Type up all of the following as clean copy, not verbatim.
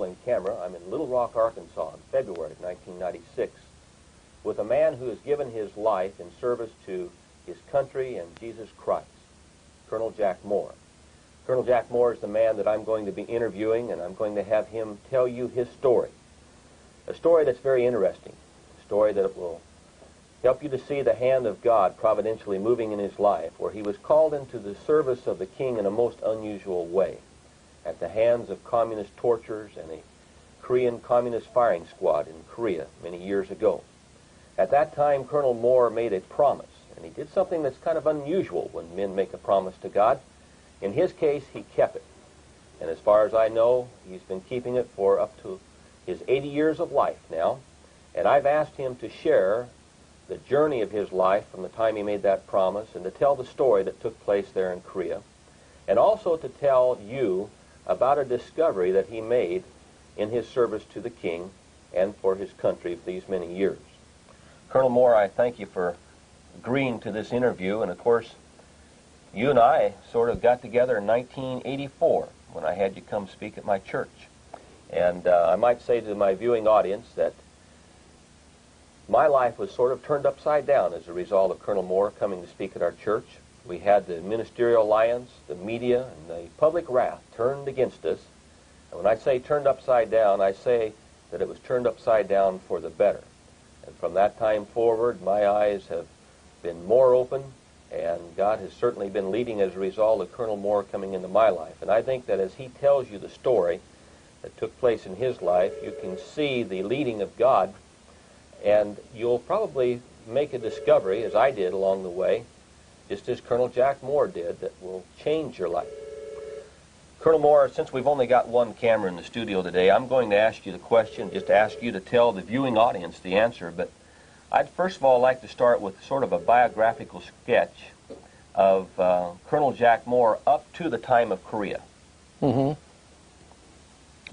still in camera. I'm in Little Rock, Arkansas in February of 1996 with a man who has given his life in service to his country and Jesus Christ, Colonel Jack Moore. Colonel Jack Moore is the man that I'm going to be interviewing, and I'm going to have him tell you his story. A story that's very interesting, a story that will help you to see the hand of God providentially moving in his life, where he was called into the service of the king in a most unusual way, at the hands of communist torturers and a Korean communist firing squad in Korea many years ago. At that time, Colonel Moore made a promise, and he did something that's kind of unusual when men make a promise to God. In his case, he kept it. And as far as I know, he's been keeping it for up to his 80 years of life now. And I've asked him to share the journey of his life from the time he made that promise and to tell the story that took place there in Korea, and also to tell you about a discovery that he made in his service to the king and for his country for these many years. Colonel Moore, I thank you for agreeing to this interview, and of course, you and I sort of got together in 1984 when I had you come speak at my church. And I might say to my viewing audience that my life was sort of turned upside down as a result of Colonel Moore coming to speak at our church. We had the ministerial alliance, the media, and the public wrath turned against us. And when I say turned upside down, I say that it was turned upside down for the better. And from that time forward, my eyes have been more open, and God has certainly been leading as a result of Colonel Moore coming into my life. And I think that as he tells you the story that took place in his life, you can see the leading of God, and you'll probably make a discovery, as I did along the way, just as Colonel Jack Moore did, that will change your life. Colonel Moore, since we've only got one camera in the studio today, I'm going to ask you the question, just ask you to tell the viewing audience the answer, but I'd first of all like to start with sort of a biographical sketch of Colonel Jack Moore up to the time of Korea. Mm-hmm.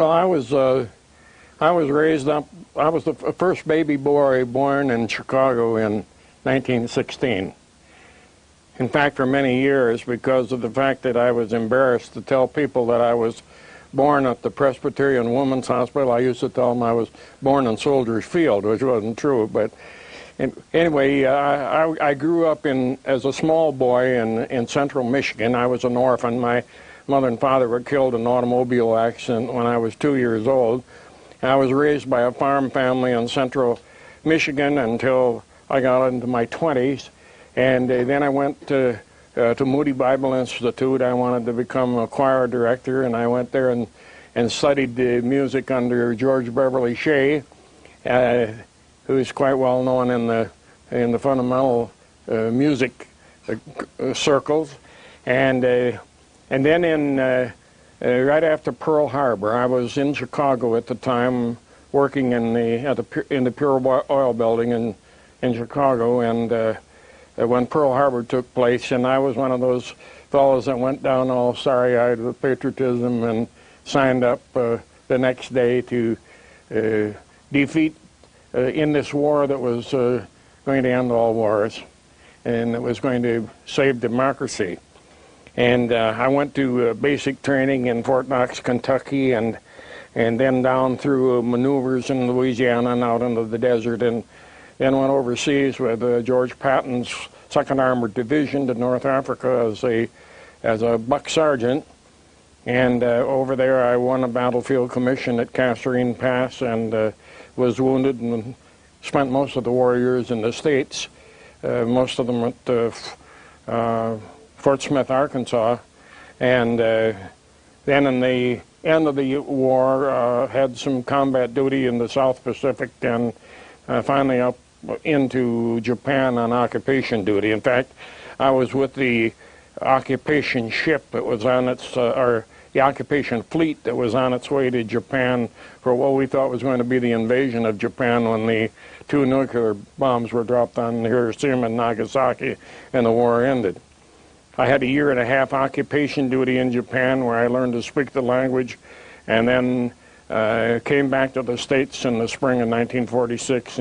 Well, I was raised up, I was the first baby boy born in Chicago in 1916. In fact, for many years, because of the fact that I was embarrassed to tell people that I was born at the Presbyterian Women's Hospital, I used to tell them I was born in Soldiers Field, which wasn't true. But anyway, I grew up as a small boy in central Michigan. I was an orphan. My mother and father were killed in an automobile accident when I was 2 years old. I was raised by a farm family in central Michigan until I got into my 20s. And then I went to Moody Bible Institute. I wanted to become a choir director, and I went there and studied music under George Beverly Shea, who's quite well known in the fundamental music circles. And then right after Pearl Harbor, I was in Chicago at the time, working in the Pure Oil Building in Chicago, and when Pearl Harbor took place, and I was one of those fellows that went down all starry-eyed with patriotism and signed up the next day to defeat in this war that was going to end all wars, and it was going to save democracy. And I went to basic training in Fort Knox, Kentucky, and then down through maneuvers in Louisiana and out into the desert, and then went overseas with George Patton's 2nd Armored Division to North Africa as a buck sergeant. And over there I won a battlefield commission at Kasserine Pass, and was wounded and spent most of the war years in the States, most of them at Fort Smith, Arkansas. And then in the end of the war, had some combat duty in the South Pacific, and finally up into Japan on occupation duty. In fact, I was with the occupation ship that was on its, or the occupation fleet that was on its way to Japan for what we thought was going to be the invasion of Japan when the 2 nuclear bombs were dropped on Hiroshima and Nagasaki and the war ended. I had a 1.5 year occupation duty in Japan where I learned to speak the language, and then came back to the States in the spring of 1946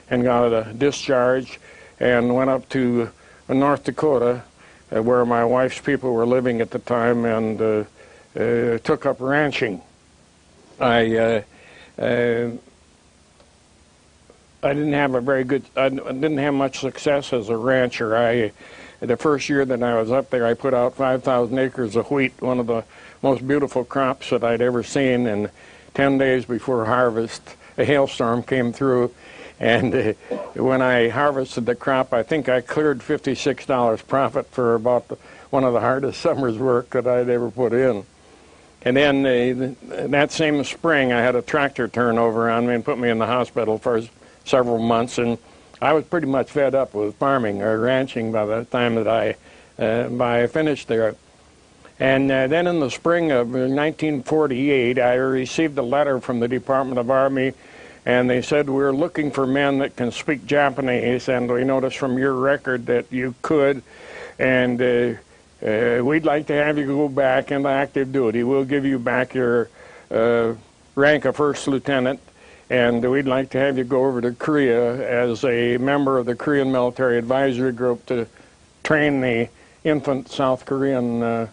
and got a discharge and went up to North Dakota where my wife's people were living at the time, and took up ranching. I didn't have I didn't have much success as a rancher. The first year that I was up there, I put out 5,000 acres of wheat, one of the most beautiful crops that I'd ever seen, and 10 days before harvest, a hailstorm came through, and when I harvested the crop, I think I cleared $56 profit for about one of the hardest summer's work that I'd ever put in. And then that same spring, I had a tractor turn over on me and put me in the hospital for several months, and I was pretty much fed up with farming or ranching by the time that I finished there. And then in the spring of 1948, I received a letter from the Department of Army, and they said, we're looking for men that can speak Japanese, and we noticed from your record that you could, and we'd like to have you go back into active duty. We'll give you back your rank of first lieutenant, and we'd like to have you go over to Korea as a member of the Korean Military Advisory Group to train the infant South Korean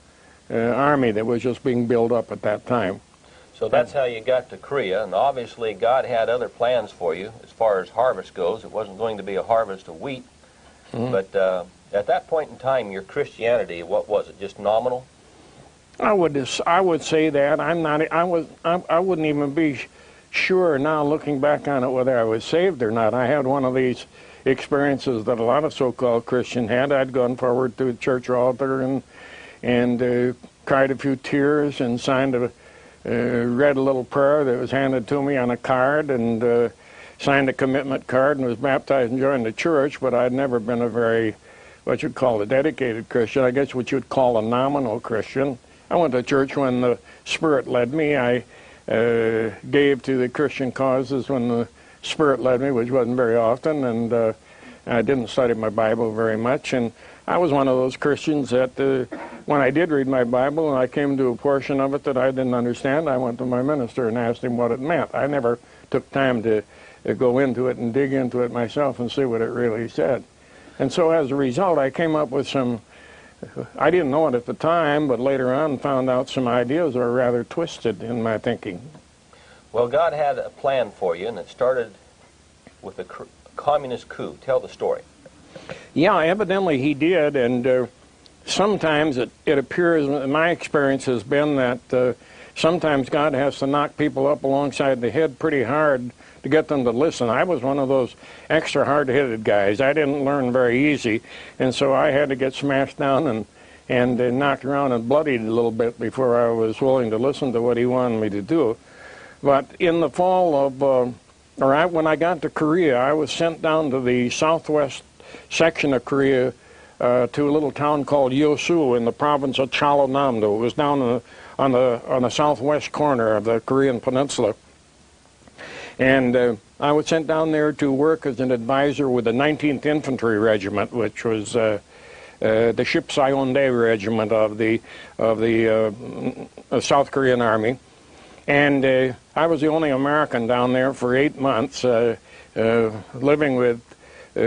army that was just being built up at that time. So that's how you got to Korea, and obviously God had other plans for you as far as harvest goes. It wasn't going to be a harvest of wheat, but at that point in time, your Christianity, what was it, just nominal? I would say that. I wouldn't even be sure now, looking back on it, whether I was saved or not. I had one of these experiences that a lot of so-called Christians had. I'd gone forward to a church altar and cried a few tears and read a little prayer that was handed to me on a card, and signed a commitment card, and was baptized and joined the church. But I'd never been a very, what you'd call a dedicated Christian, I guess what you'd call a nominal Christian. I went to church when the Spirit led me. I gave to the Christian causes when the Spirit led me, which wasn't very often, and I didn't study my Bible very much. And I was one of those Christians that when I did read my Bible and I came to a portion of it that I didn't understand, I went to my minister and asked him what it meant. I never took time to go into it and dig into it myself and see what it really said. And so as a result, I came up with some, I didn't know it at the time, but later on found out some ideas were rather twisted in my thinking. Well, God had a plan for you, and it started with a communist coup. Tell the story. Yeah, evidently he did, and sometimes it appears, my experience has been that sometimes God has to knock people up alongside the head pretty hard to get them to listen. I was one of those extra hard-headed guys. I didn't learn very easy, and so I had to get smashed down and knocked around and bloodied a little bit before I was willing to listen to what he wanted me to do. But in the fall of, when I got to Korea, I was sent down to the southwest section of Korea to a little town called Yosu in the province of Jeollanam-do. It was down on the southwest corner of the Korean peninsula. And I was sent down there to work as an advisor with the 19th Infantry Regiment, which was the Shipseondae Regiment of the South Korean Army. And I was the only American down there for 8 months, living with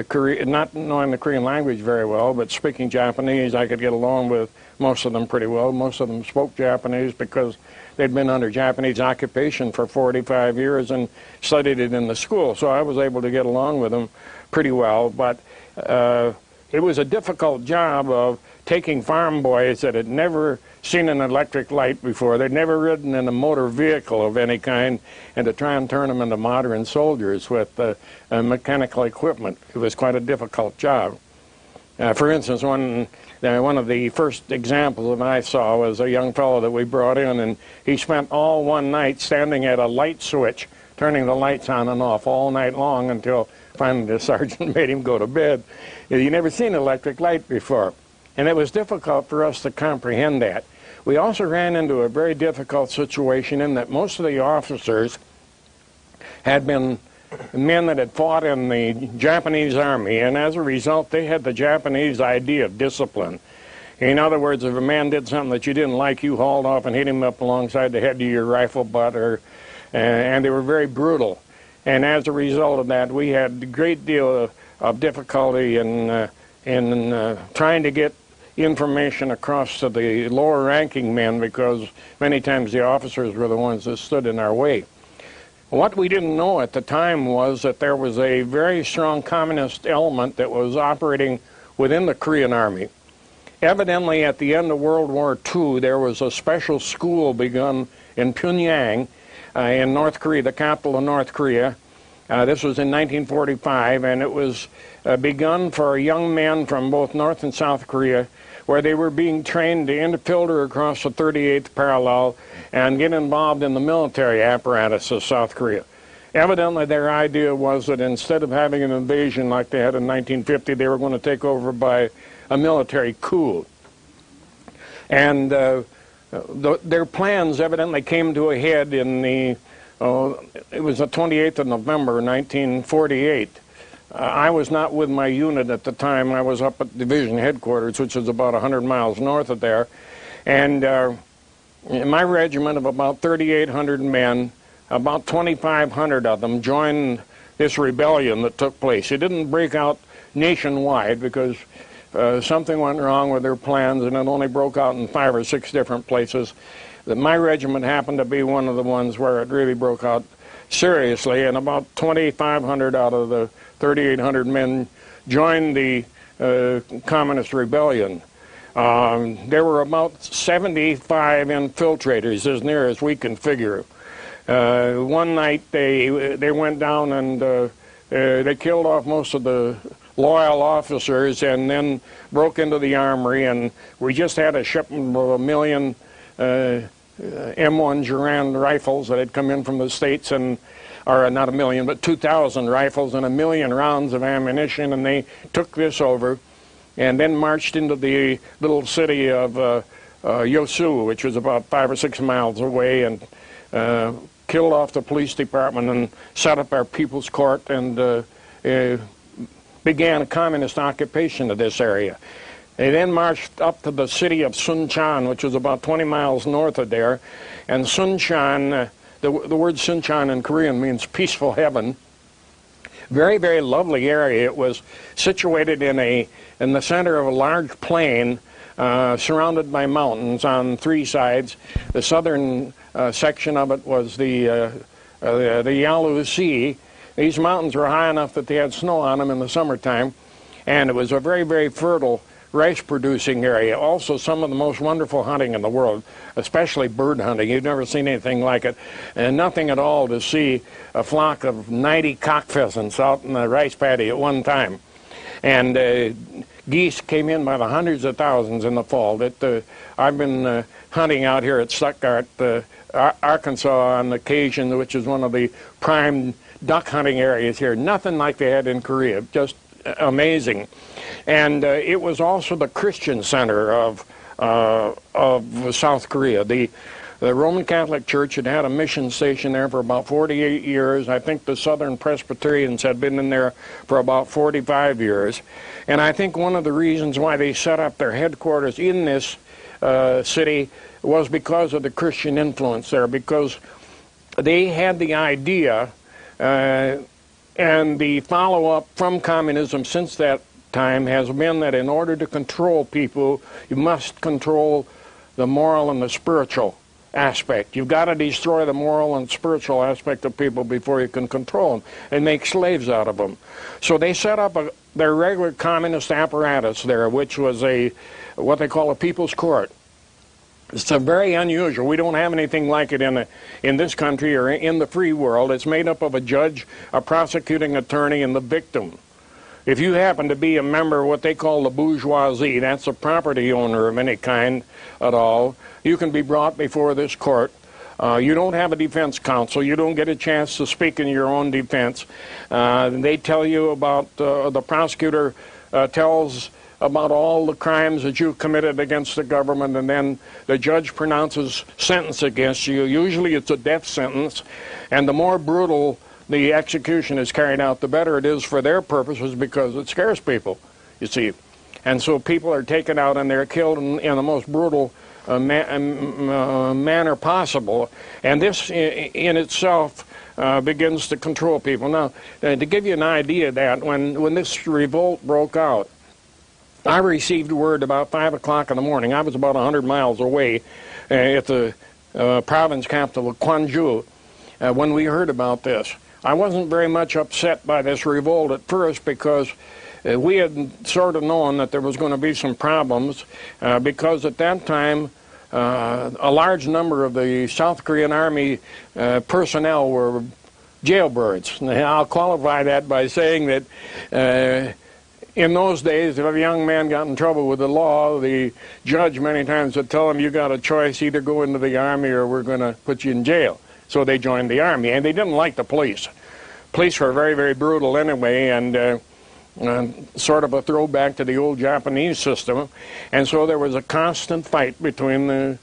Korea, not knowing the Korean language very well, but speaking Japanese. I could get along with most of them pretty well. Most of them spoke Japanese because they'd been under Japanese occupation for 45 years and studied it in the school. So I was able to get along with them pretty well. But it was a difficult job of taking farm boys that had never seen an electric light before, they'd never ridden in a motor vehicle of any kind, and to try and turn them into modern soldiers with mechanical equipment. It was quite a difficult job. For instance, one of the first examples that I saw was a young fellow that we brought in, and he spent all one night standing at a light switch, turning the lights on and off all night long until finally the sergeant made him go to bed. He'd never seen an electric light before, and it was difficult for us to comprehend that. We also ran into a very difficult situation in that most of the officers had been men that had fought in the Japanese army, and as a result they had the Japanese idea of discipline. In other words, if a man did something that you didn't like, you hauled off and hit him up alongside the head of your rifle butt, and they were very brutal. And as a result of that, we had a great deal of difficulty in trying to get information across to the lower ranking men, because many times the officers were the ones that stood in our way. What we didn't know at the time was that there was a very strong communist element that was operating within the Korean Army. Evidently, at the end of World War II, there was a special school begun in Pyongyang, in North Korea, the capital of North Korea. This was in 1945, and it was begun for young men from both North and South Korea, where they were being trained to infiltrate across the 38th parallel and get involved in the military apparatus of South Korea. Evidently, their idea was that instead of having an invasion like they had in 1950, they were going to take over by a military coup. And their plans evidently came to a head in the, it was the 28th of November, 1948. I was not with my unit at the time. I was up at division headquarters, which is about 100 miles north of there. And in my regiment of about 3,800 men, about 2,500 of them joined this rebellion that took place. It didn't break out nationwide because something went wrong with their plans, and it only broke out in 5 or 6 different places. My regiment happened to be one of the ones where it really broke out seriously, and about 2,500 out of the 3,800 men joined the communist rebellion. There were about 75 infiltrators, as near as we can figure. One night they went down and they killed off most of the loyal officers and then broke into the armory, and we just had a shipment of 1 million M1 Garand rifles that had come in from the States, and or not 1 million, but 2,000 rifles and 1 million rounds of ammunition, and they took this over and then marched into the little city of Yosu, which was about 5 or 6 miles away, and killed off the police department and set up our People's Court and began a communist occupation of this area. They then marched up to the city of Sunchan, which was about 20 miles north of there, and Sunchan, the word Sunchan in Korean means peaceful heaven. Very, very lovely area. It was situated in the center of a large plain surrounded by mountains on 3 sides. The southern section of it was the Yalu Sea. These mountains were high enough that they had snow on them in the summertime, and it was a very, very fertile rice-producing area. Also, some of the most wonderful hunting in the world, especially bird hunting. You've never seen anything like it, and nothing at all to see a flock of 90 cock pheasants out in the rice paddy at one time. And geese came in by the hundreds of thousands in the fall. I've been hunting out here at Stuttgart, Arkansas on occasion, which is one of the prime duck hunting areas here. Nothing like they had in Korea, just amazing. And it was also the Christian center of South Korea. The Roman Catholic Church had had a mission station there for about 48 years. I think the Southern Presbyterians had been in there for about 45 years. And I think one of the reasons why they set up their headquarters in this city was because of the Christian influence there, because they had the idea and the follow-up from communism since that time has been that in order to control people, you must control the moral and the spiritual aspect. You've got to destroy the moral and spiritual aspect of people before you can control them and make slaves out of them. So they set up their regular communist apparatus there, which was what they call a People's Court. It's a very unusual. We don't have anything like it in this country or in the free world. It's made up of a judge, a prosecuting attorney, and the victim. If you happen to be a member of what they call the bourgeoisie, that's a property owner of any kind at all, you can be brought before this court. You don't have a defense counsel. You don't get a chance to speak in your own defense. They tell you about, the prosecutor tells about all the crimes that you've committed against the government, and then the judge pronounces sentence against you. Usually it's a death sentence, and the more brutal the execution is carried out, the better it is for their purposes, because it scares people, you see. And so people are taken out and they're killed in the most brutal manner possible. And this in itself begins to control people. Now, to give you an idea of that, when this revolt broke out, I received word about 5 o'clock in the morning. I was about 100 miles away at the province capital of Gwangju when we heard about this. I wasn't very much upset by this revolt at first because we had sort of known that there was going to be some problems because at that time a large number of the South Korean Army personnel were jailbirds. And I'll qualify that by saying that in those days, if a young man got in trouble with the law, the judge many times would tell him, you got a choice, either go into the Army or we're going to put you in jail. So they joined the Army, and they didn't like the police. Police were very, very brutal anyway, and sort of a throwback to the old Japanese system. And so there was a constant fight between the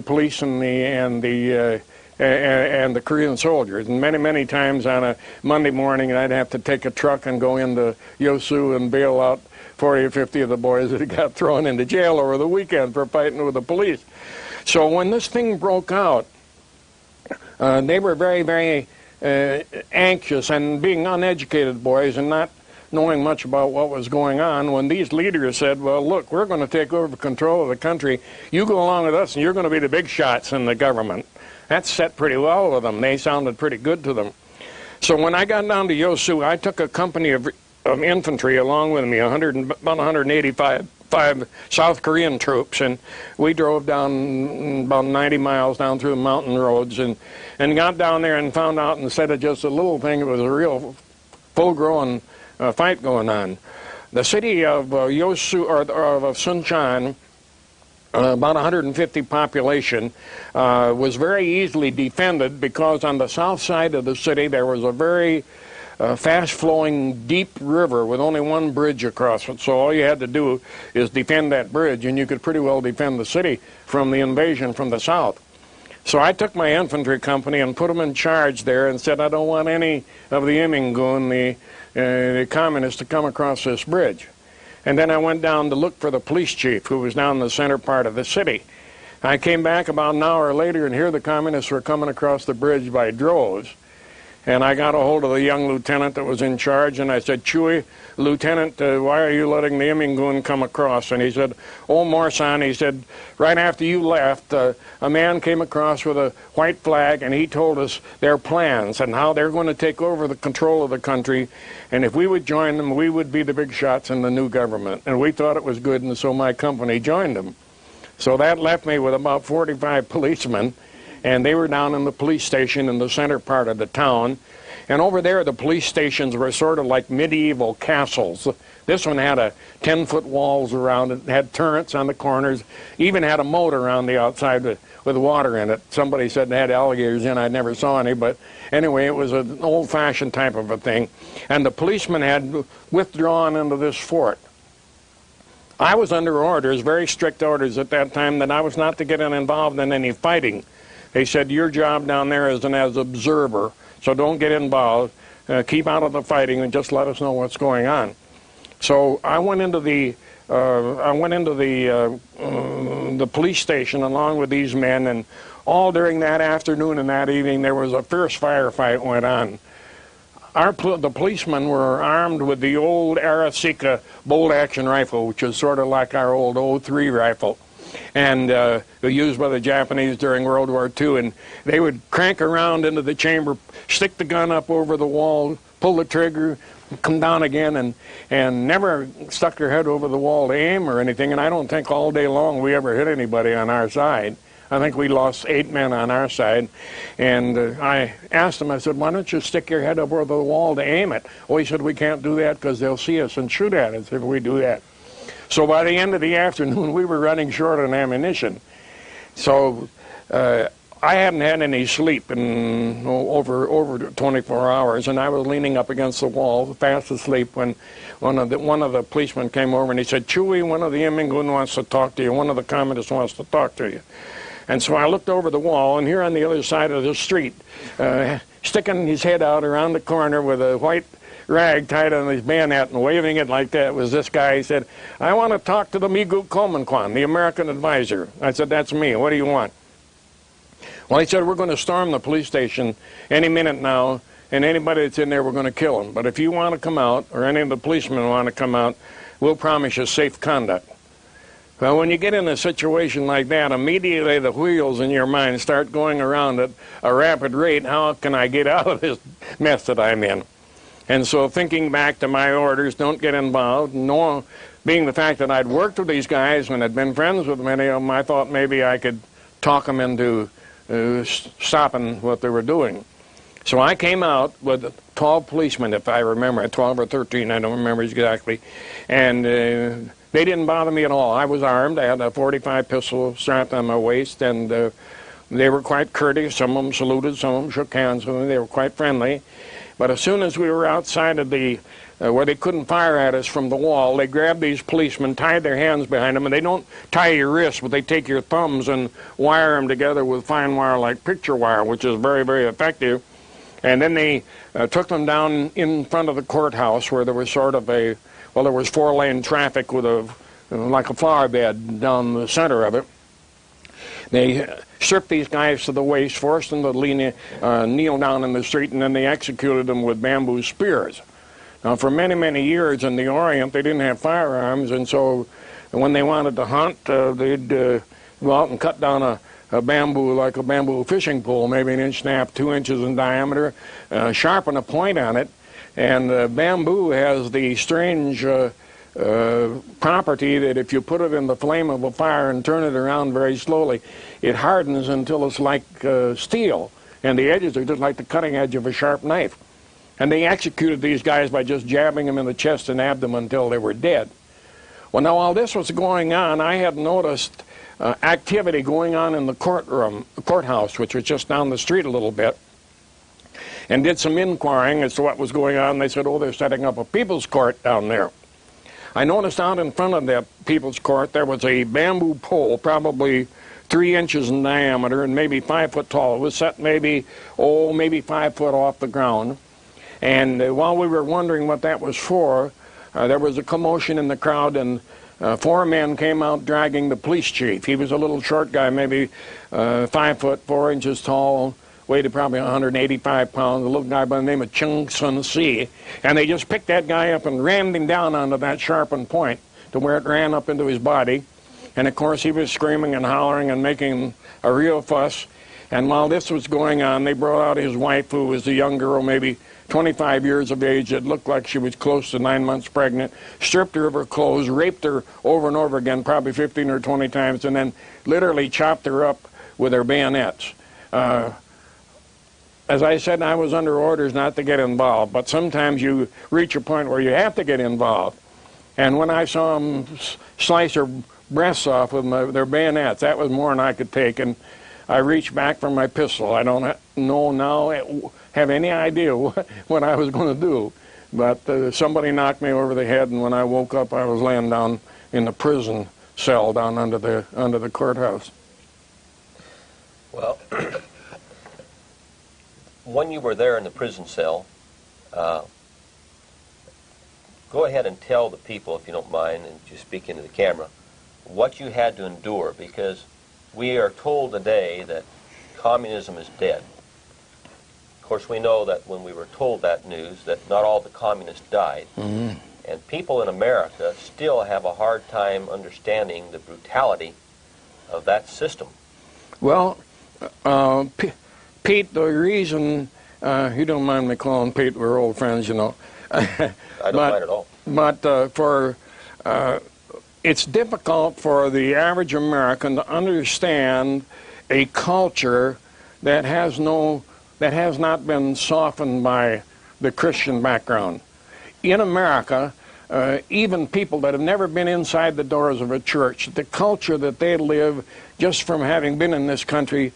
police and the Korean soldiers. And many, many times on a Monday morning, I'd have to take a truck and go into Yosu and bail out 40 or 50 of the boys that got thrown into jail over the weekend for fighting with the police. So when this thing broke out, they were very, very anxious, and being uneducated boys and not knowing much about what was going on, when these leaders said, well, look, we're going to take over control of the country. You go along with us and you're going to be the big shots in the government. That set pretty well with them. They sounded pretty good to them. So when I got down to Yosu, I took a company of infantry along with me, about 185 South Korean troops, and we drove down about 90 miles down through the mountain roads and got down there and found out instead of just a little thing, it was a real full-grown fight going on. The city of Yosu, or of Suncheon, about 150 population, was very easily defended because on the south side of the city there was a very fast-flowing deep river with only one bridge across it. So all you had to do is defend that bridge, and you could pretty well defend the city from the invasion from the south. So I took my infantry company and put them in charge there and said, I don't want any of the Immingun, the communists, to come across this bridge. And then I went down to look for the police chief, who was down in the center part of the city. I came back about an hour later, and here the communists were coming across the bridge by droves. And I got a hold of the young lieutenant that was in charge, and I said, Chewy, Lieutenant, why are you letting the Immingun come across? And he said, oh, Morsan, he said, right after you left, a man came across with a white flag, and he told us their plans and how they're going to take over the control of the country, and if we would join them, we would be the big shots in the new government. And we thought it was good, and so my company joined them. So that left me with about 45 policemen, and they were down in the police station in the center part of the town. And over there, the police stations were sort of like medieval castles. This one had a 10-foot walls around it, had turrets on the corners, even had a moat around the outside with water in it. Somebody said they had alligators in. I never saw any, but anyway, it was an old-fashioned type of a thing. And the policemen had withdrawn into this fort. I was under orders, very strict orders at that time, that I was not to get involved in any fighting. They said, your job down there is as observer, so don't get involved. Keep out of the fighting and just let us know what's going on. So I went into the police station along with these men, and all during that afternoon and that evening there was a fierce firefight went on. The policemen were armed with the old Arasika bolt-action rifle, which is sort of like our old 03 rifle, and used by the Japanese during World War II. And they would crank around into the chamber, stick the gun up over the wall, pull the trigger, come down again, and never stuck their head over the wall to aim or anything. And I don't think all day long we ever hit anybody on our side. I think we lost 8 men on our side. And I asked him, I said, why don't you stick your head up over the wall to aim it? Oh, he said, we can't do that because they'll see us and shoot at us if we do that. So by the end of the afternoon, we were running short on ammunition. So I hadn't had any sleep in over 24 hours, and I was leaning up against the wall, fast asleep, when one of the policemen came over and he said, Chewy, one of the Immingun wants to talk to you. One of the communists wants to talk to you. And so I looked over the wall, and here on the other side of the street, sticking his head out around the corner with a white rag tied on his bayonet and waving it like that was this guy. He said, I want to talk to the Migu Komenkwan, the American advisor. I said, that's me. What do you want? Well, he said, we're going to storm the police station any minute now, and anybody that's in there, we're going to kill them. But if you want to come out, or any of the policemen want to come out, we'll promise you safe conduct. Well, when you get in a situation like that, immediately the wheels in your mind start going around at a rapid rate. How can I get out of this mess that I'm in? And so thinking back to my orders, don't get involved, being the fact that I'd worked with these guys and had been friends with many of them, I thought maybe I could talk them into stopping what they were doing. So I came out with 12 policemen, if I remember, 12 or 13, I don't remember exactly, and they didn't bother me at all. I was armed. I had a .45 pistol strapped on my waist, and they were quite courteous. Some of them saluted, some of them shook hands with me. They were quite friendly. But as soon as we were outside of the where they couldn't fire at us from the wall, they grabbed these policemen, tied their hands behind them, and they don't tie your wrists, but they take your thumbs and wire them together with fine wire like picture wire, which is very, very effective. And then they took them down in front of the courthouse where there was sort of there was 4-lane traffic with like a flower bed down the center of it. They stripped these guys to the waist, forced them to kneel down in the street, and then they executed them with bamboo spears. Now, for many, many years in the Orient, they didn't have firearms, and so when they wanted to hunt, they'd go out and cut down a bamboo, like a bamboo fishing pole, maybe 1.5 inches, 2 inches in diameter, sharpen a point on it, and bamboo has the strange property that if you put it in the flame of a fire and turn it around very slowly, it hardens until it's like steel, and the edges are just like the cutting edge of a sharp knife. And they executed these guys by just jabbing them in the chest and abdomen until they were dead. Well, now, while this was going on, I had noticed activity going on in the courthouse, which was just down the street a little bit, and did some inquiring as to what was going on. They said, oh, they're setting up a people's court down there. I noticed out in front of that people's court there was a bamboo pole, probably 3 inches in diameter and maybe 5 foot tall. It was set maybe 5 foot off the ground. And while we were wondering what that was for, there was a commotion in the crowd, and 4 men came out dragging the police chief. He was a little short guy, maybe 5 foot 4 inches tall, weighed probably 185 pounds, a little guy by the name of Chung Sun Si. And they just picked that guy up and rammed him down onto that sharpened point to where it ran up into his body. And of course he was screaming and hollering and making a real fuss. And while this was going on, they brought out his wife, who was a young girl, maybe 25 years of age. It looked like she was close to 9 months pregnant, stripped her of her clothes, raped her over and over again, probably 15 or 20 times, and then literally chopped her up with their bayonets. As I said, I was under orders not to get involved, but sometimes you reach a point where you have to get involved. And when I saw them slice her breasts off with their bayonets, that was more than I could take, and I reached back for my pistol. I don't have any idea what I was going to do, but somebody knocked me over the head, and when I woke up, I was laying down in the prison cell down under the courthouse. Well, when you were there in the prison cell, go ahead and tell the people, if you don't mind, and just speak into the camera, what you had to endure, because we are told today that communism is dead. Of course, we know that when we were told that news, that not all the communists died. Mm-hmm. And people in America still have a hard time understanding the brutality of that system. Well, Pete, the reason, you don't mind me calling Pete, we're old friends, you know. I don't mind at all. But it's difficult for the average American to understand a culture that has not been softened by the Christian background. In America, even people that have never been inside the doors of a church, the culture that they live just from having been in this country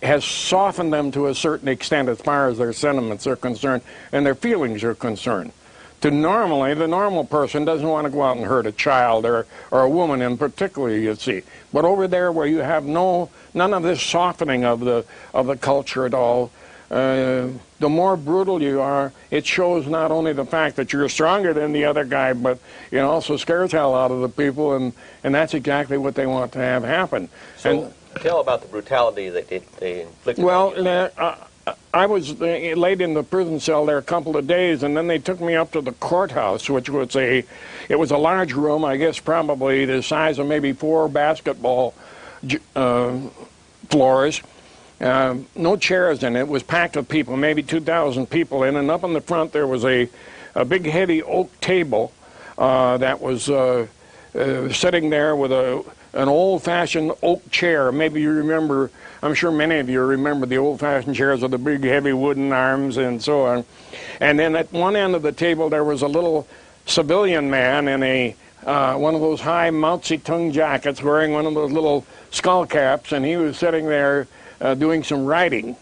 has softened them to a certain extent as far as their sentiments are concerned and their feelings are concerned. The normal person doesn't want to go out and hurt a child or a woman in particular, you see. But over there where you have none of this softening of the culture at all, the more brutal you are, it shows not only the fact that you're stronger than the other guy, but it also scares hell out of the people, and that's exactly what they want to have happen. So tell about the brutality that they inflicted. Well, I was laid in the prison cell there a couple of days, and then they took me up to the courthouse, which was it was a large room, I guess probably the size of maybe 4 basketball floors. No chairs in it. It was packed with people, maybe 2,000 people in, and up in the front there was a big heavy oak table that was sitting there with an old-fashioned oak chair. Maybe you remember, I'm sure many of you remember the old-fashioned chairs with the big heavy wooden arms and so on. And then at one end of the table there was a little civilian man in a one of those high Mao Zedong jackets, wearing one of those little skull caps, and he was sitting there doing some writing.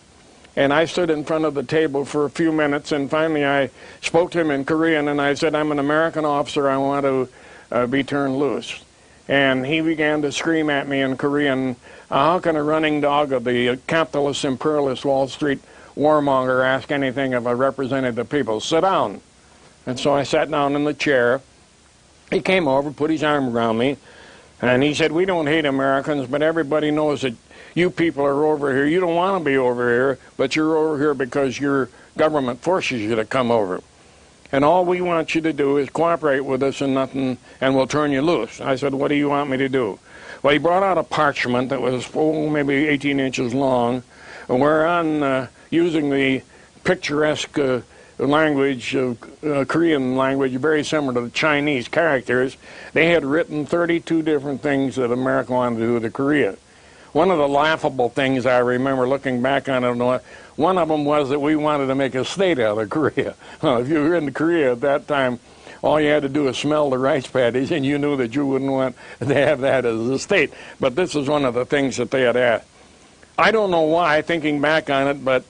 And I stood in front of the table for a few minutes, and finally I spoke to him in Korean, and I said, "I'm an American officer, I want to be turned loose." And he began to scream at me in Korean, "How can a running dog of the capitalist, imperialist Wall Street warmonger ask anything if I represented the people? Sit down." And so I sat down in the chair. He came over, put his arm around me, and he said, "We don't hate Americans, but everybody knows that you people are over here. You don't want to be over here, but you're over here because your government forces you to come over. And all we want you to do is cooperate with us and nothing, and we'll turn you loose." I said, "What do you want me to do?" Well, he brought out a parchment that was maybe 18 inches long, whereon, using the picturesque language, Korean language, very similar to the Chinese characters, they had written 32 different things that America wanted to do to Korea. One of the laughable things I remember looking back on it, one of them was that we wanted to make a state out of Korea. Well, if you were in Korea at that time, all you had to do was smell the rice paddies, and you knew that you wouldn't want to have that as a state. But this is one of the things that they had asked. I don't know why, thinking back on it, but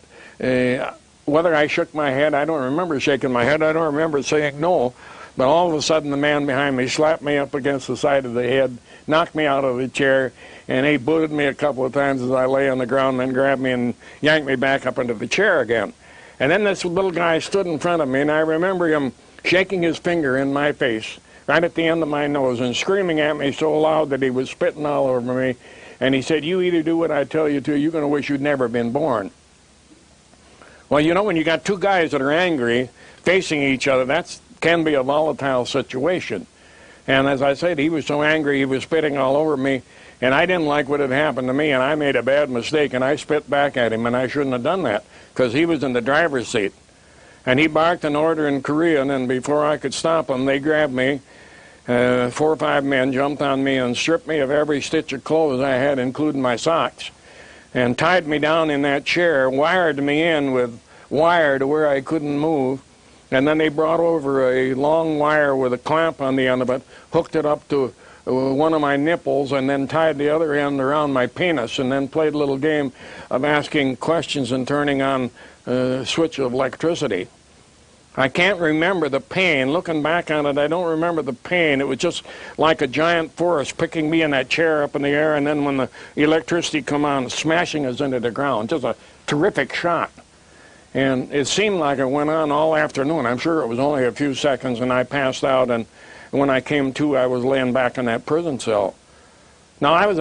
whether I shook my head, I don't remember shaking my head. I don't remember saying no. But all of a sudden, the man behind me slapped me up against the side of the head, knocked me out of the chair, and he booted me a couple of times as I lay on the ground, and then grabbed me and yanked me back up into the chair again. And then this little guy stood in front of me, and I remember him shaking his finger in my face, right at the end of my nose, and screaming at me so loud that he was spitting all over me. And he said, "You either do what I tell you to, you're going to wish you'd never been born." Well, you know, when you got two guys that are angry facing each other, that can be a volatile situation. And as I said, he was so angry, he was spitting all over me, and I didn't like what had happened to me, and I made a bad mistake, and I spit back at him, and I shouldn't have done that, because he was in the driver's seat. And he barked an order in Korean, and before I could stop him, they grabbed me. 4 or 5 men jumped on me and stripped me of every stitch of clothes I had, including my socks, and tied me down in that chair, wired me in with wire to where I couldn't move. And then they brought over a long wire with a clamp on the end of it, hooked it up to one of my nipples, and then tied the other end around my penis, and then played a little game of asking questions and turning on a switch of electricity. I can't remember the pain. Looking back on it, I don't remember the pain. It was just like a giant force picking me in that chair up in the air, and then when the electricity come on, smashing us into the ground. Just a terrific shock. And it seemed like it went on all afternoon. I'm sure it was only a few seconds, and I passed out, and when I came to, I was laying back in that prison cell. Now, I was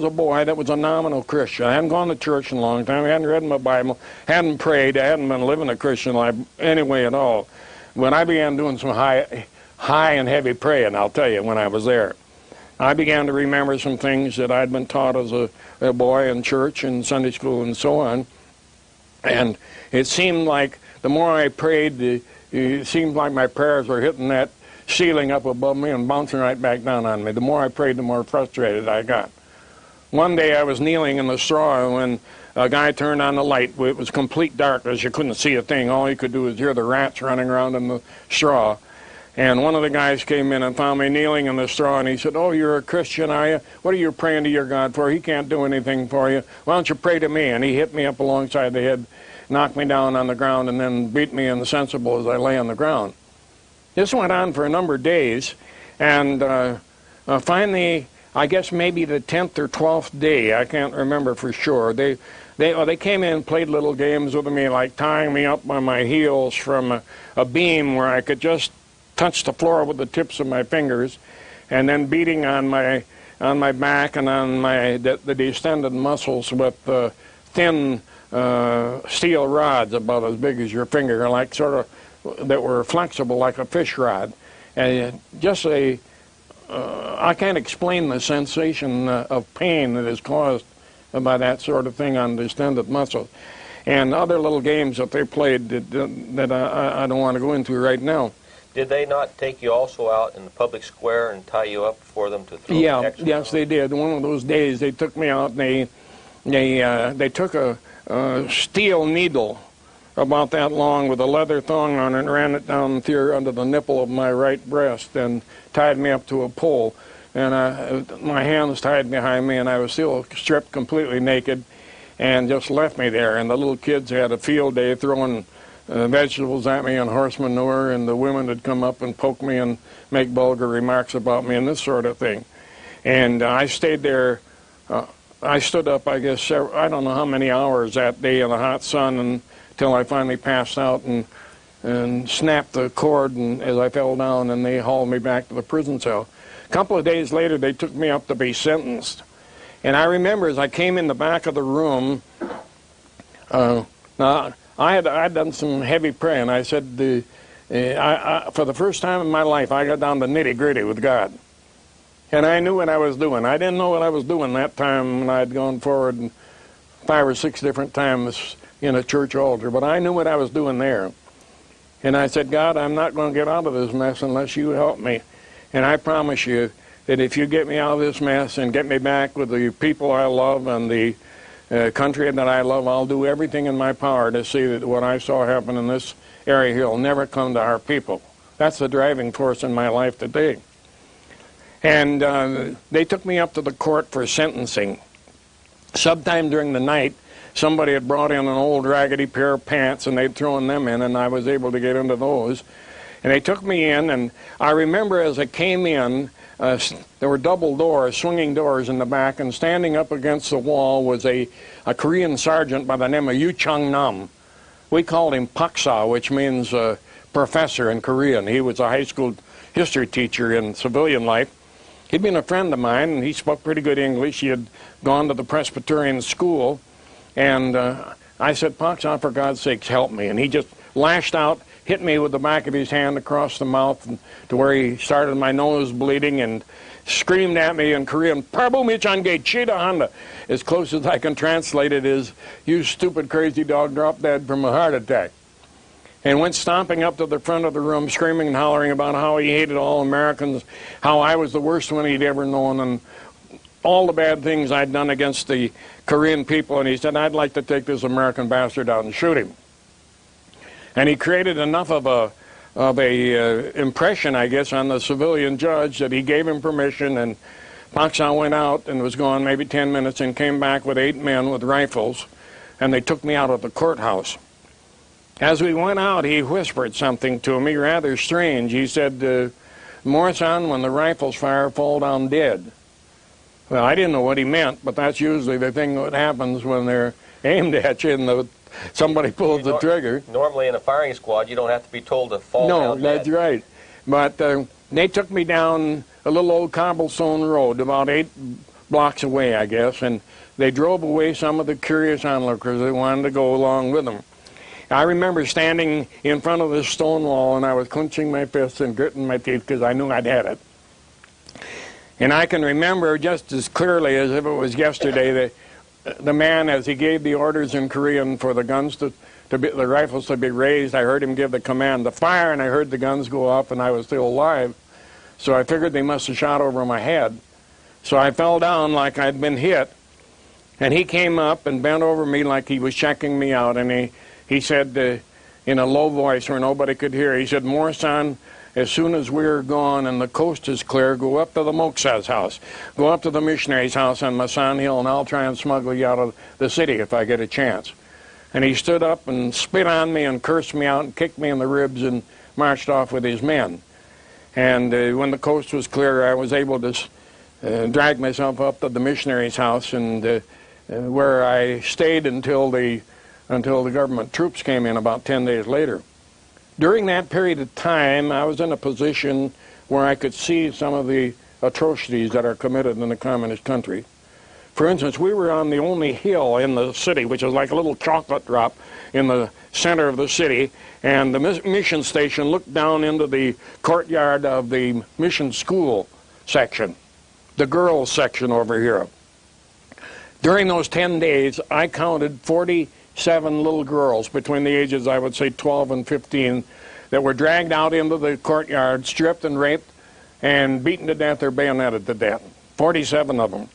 a boy that was a nominal Christian. I hadn't gone to church in a long time. I hadn't read my Bible, hadn't prayed. I hadn't been living a Christian life anyway at all. When I began doing some high and heavy praying, I'll tell you, when I was there, I began to remember some things that I'd been taught as a boy in church and Sunday school and so on. And it seemed like the more I prayed, it seemed like my prayers were hitting that ceiling up above me and bouncing right back down on me. The more I prayed, the more frustrated I got. One day I was kneeling in the straw when a guy turned on the light. It was complete darkness. You couldn't see a thing. All you could do was hear the rats running around in the straw. And one of the guys came in and found me kneeling in the straw, and he said, "Oh, you're a Christian, are you? What are you praying to your God for? He can't do anything for you. Why don't you pray to me?" And he hit me up alongside the head, knocked me down on the ground, and then beat me insensible as I lay on the ground. This went on for a number of days, and finally, I guess maybe the 10th or 12th day, I can't remember for sure, they came in and played little games with me, like tying me up by my heels from a beam where I could just touch the floor with the tips of my fingers, and then beating on my back and on the distended muscles with thin steel rods about as big as your finger, like sort of that were flexible like a fish rod. And just I can't explain the sensation of pain that is caused by that sort of thing on distended muscles. And other little games that they played that I don't want to go into right now. Did they not take you also out in the public square and tie you up for them to throw? Yes, they did. One of those days they took me out and they took a steel needle about that long with a leather thong on it and ran it down through under the nipple of my right breast and tied me up to a pole. And my hands tied behind me, and I was still stripped completely naked, and just left me there. And the little kids had a field day throwing vegetables at me and horse manure, and the women would come up and poke me and make vulgar remarks about me and this sort of thing. And I stayed there. I stood up, I guess, I don't know how many hours that day in the hot sun until I finally passed out and snapped the cord as I fell down, and they hauled me back to the prison cell. A couple of days later, they took me up to be sentenced. And I remember as I came in the back of the room, now I'd done some heavy praying. I said, for the first time in my life, I got down to nitty-gritty with God. And I knew what I was doing. I didn't know what I was doing that time when I'd gone forward 5 or 6 different times in a church altar, but I knew what I was doing there. And I said, God, I'm not going to get out of this mess unless you help me. And I promise you that if you get me out of this mess and get me back with the people I love and the country that I love, I'll do everything in my power to see that what I saw happen in this area here will never come to our people. That's the driving force in my life today. And they took me up to the court for sentencing. Sometime during the night, somebody had brought in an old raggedy pair of pants, and they'd thrown them in, and I was able to get into those. And they took me in, and I remember as I came in, there were double doors, swinging doors in the back, and standing up against the wall was a Korean sergeant by the name of Yu Chung-nam. We called him Paksa, which means professor in Korean. He was a high school history teacher in civilian life. He'd been a friend of mine, and he spoke pretty good English. He had gone to the Presbyterian school, and I said, Paksa, for God's sakes, help me. And he just lashed out, hit me with the back of his hand across the mouth to where he started my nose bleeding, and screamed at me in Korean, Parbu Michange Chida Honda. As close as I can translate it is, you stupid crazy dog, drop dead from a heart attack. And went stomping up to the front of the room, screaming and hollering about how he hated all Americans, how I was the worst one he'd ever known, and all the bad things I'd done against the Korean people. And he said, I'd like to take this American bastard out and shoot him. And he created enough of a impression, I guess, on the civilian judge that he gave him permission, and Paksa went out and was gone maybe 10 minutes and came back with 8 men with rifles, and they took me out of the courthouse. As we went out, he whispered something to me rather strange. He said, Morrison, when the rifles fire, fall down dead. Well, I didn't know what he meant, but that's usually the thing that happens when they're aimed at you and somebody pulls the trigger. Normally in a firing squad, you don't have to be told to fall down dead. No, that's right. But they took me down a little old cobblestone road about 8 blocks away, I guess, and they drove away some of the curious onlookers that wanted to go along with them. I remember standing in front of this stone wall, and I was clenching my fists and gritting my teeth because I knew I'd had it. And I can remember just as clearly as if it was yesterday the man, as he gave the orders in Korean for the guns the rifles to be raised, I heard him give the command to fire, and I heard the guns go off, and I was still alive. So I figured they must have shot over my head. So I fell down like I'd been hit, and he came up and bent over me like he was checking me out, and he said in a low voice where nobody could hear, he said, Morrison, as soon as we're gone and the coast is clear, go up to the Moksa's house. Go up to the missionary's house on Masan Hill, and I'll try and smuggle you out of the city if I get a chance. And he stood up and spit on me and cursed me out and kicked me in the ribs and marched off with his men. And when the coast was clear, I was able to drag myself up to the missionary's house, and where I stayed until the government troops came in about 10 days later. During that period of time, I was in a position where I could see some of the atrocities that are committed in the communist country. For instance, we were on the only hill in the city, which is like a little chocolate drop in the center of the city, and the mission station looked down into the courtyard of the mission school section, the girls section over here. During those 10 days, I counted 47 little girls between the ages, I would say, 12 and 15, that were dragged out into the courtyard, stripped and raped, and beaten to death or bayoneted to death. 47 of them.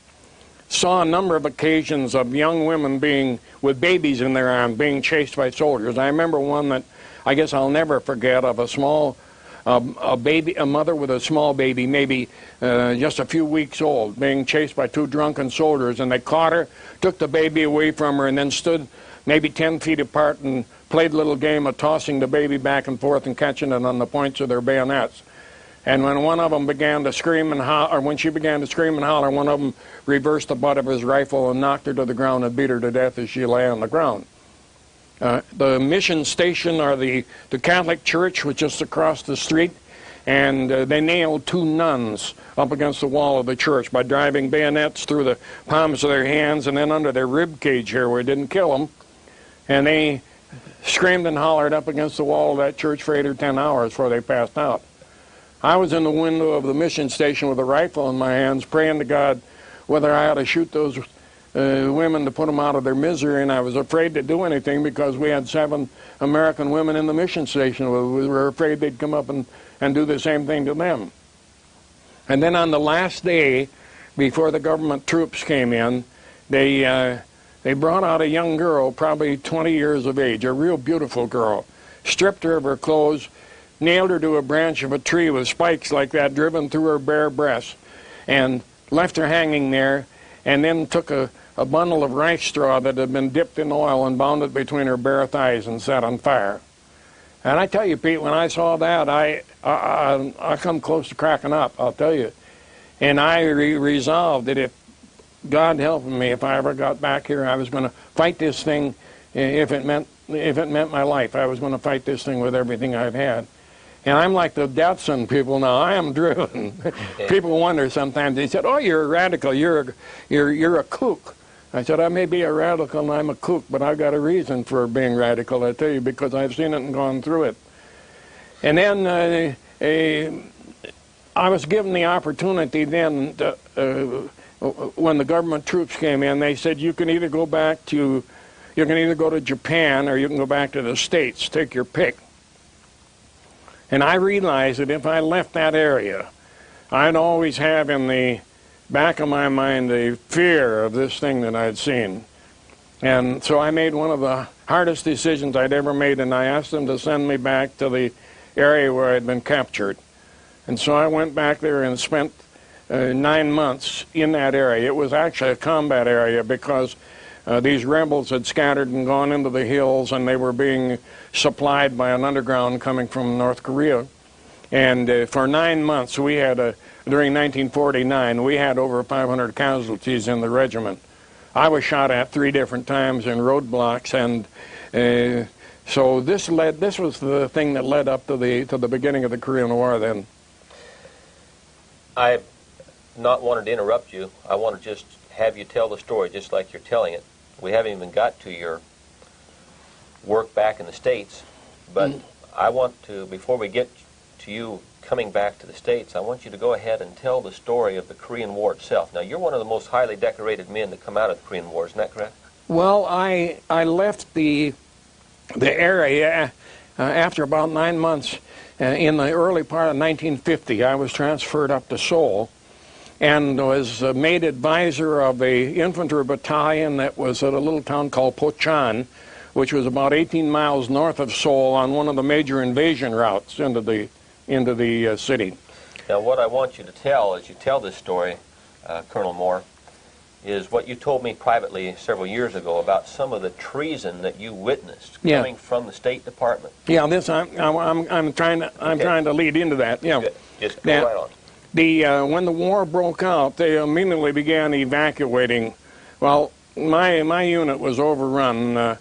Saw a number of occasions of young women being, with babies in their arms, being chased by soldiers. I remember one that I guess I'll never forget, of a small, a mother with a small baby, maybe just a few weeks old, being chased by two drunken soldiers, and they caught her, took the baby away from her, and then stood maybe 10 feet apart and played a little game of tossing the baby back and forth and catching it on the points of their bayonets. And when one of them began to scream and holler, or when she began to scream and holler, one of them reversed the butt of his rifle and knocked her to the ground and beat her to death as she lay on the ground. The mission station, or the Catholic church, was just across the street, and they nailed two nuns up against the wall of the church by driving bayonets through the palms of their hands and then under their rib cage here where it didn't kill them. And they screamed and hollered up against the wall of that church for 8 or 10 hours before they passed out. I was in the window of the mission station with a rifle in my hands, praying to God whether I ought to shoot those women to put them out of their misery, and I was afraid to do anything because we had 7 American women in the mission station. We were afraid they'd come up and do the same thing to them. And then on the last day, before the government troops came in, they brought out a young girl, probably 20 years of age, a real beautiful girl, stripped her of her clothes, nailed her to a branch of a tree with spikes like that driven through her bare breast, and left her hanging there, and then took a bundle of rice straw that had been dipped in oil and bound it between her bare thighs and set on fire. And I tell you, Pete, when I saw that, I come close to cracking up, I'll tell you. And I resolved that if God helped me, if I ever got back here, I was going to fight this thing. If it meant my life, I was going to fight this thing with everything I've had. And I'm like the Datsun people now. I am driven. People wonder sometimes. They said, "Oh, you're a radical. You're a kook." I said, "I may be a radical and I'm a kook, but I've got a reason for being radical, I tell you, because I've seen it and gone through it." And then I was given the opportunity then, when the government troops came in, they said, you can either go to Japan or you can go back to the States. Take your pick. And I realized that if I left that area, I'd always have in the back of my mind the fear of this thing that I'd seen. And so I made one of the hardest decisions I'd ever made, and I asked them to send me back to the area where I'd been captured. And so I went back there and spent 9 months in that area. It was actually a combat area because these rebels had scattered and gone into the hills, and they were being supplied by an underground coming from North Korea. And for 9 months, we had, during 1949, we had over 500 casualties in the regiment. I was shot at 3 different times in roadblocks, and so this was the thing that led up to the beginning of the Korean War then. I not wanted to interrupt you. I want to just have you tell the story just like you're telling it. We haven't even got to your work back in the States, but I want to, before we get to you coming back to the States, I want you to go ahead and tell the story of the Korean War itself. Now, you're one of the most highly decorated men to come out of the Korean War, isn't that correct? Well, I left the area after about 9 months. In the early part of 1950, I was transferred up to Seoul and was made advisor of a infantry battalion that was at a little town called Pocheon, which was about 18 miles north of Seoul on one of the major invasion routes into the city. Now, what I want you to tell as you tell this story, Colonel Moore, is what you told me privately several years ago about some of the treason that you witnessed coming from the State Department. Yeah, this I'm trying to lead into that. Yeah, good. Just go right on. When the war broke out, they immediately began evacuating. Well, my unit was overrun.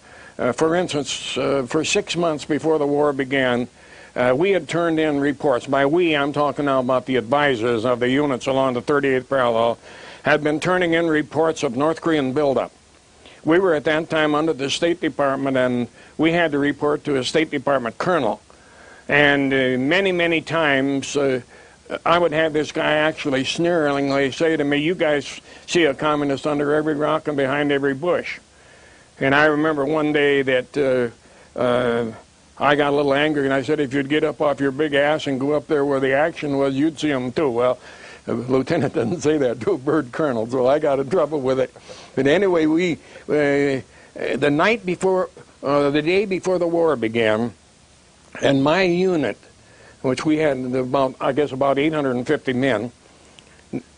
For instance, for 6 months before the war began, we had turned in reports. By we, I'm talking now about the advisors of the units along the 38th parallel. had been turning in reports of North Korean buildup. We were at that time under the State Department, and we had to report to a State Department colonel. And many, many times I would have this guy actually sneeringly say to me, "You guys see a communist under every rock and behind every bush." And I remember one day that I got a little angry, and I said, "If you'd get up off your big ass and go up there where the action was, you'd see them too." Well, the lieutenant didn't say that to a bird colonel, so I got in trouble with it. But anyway, the night before, the day before the war began, and my unit, which we had about 850 men,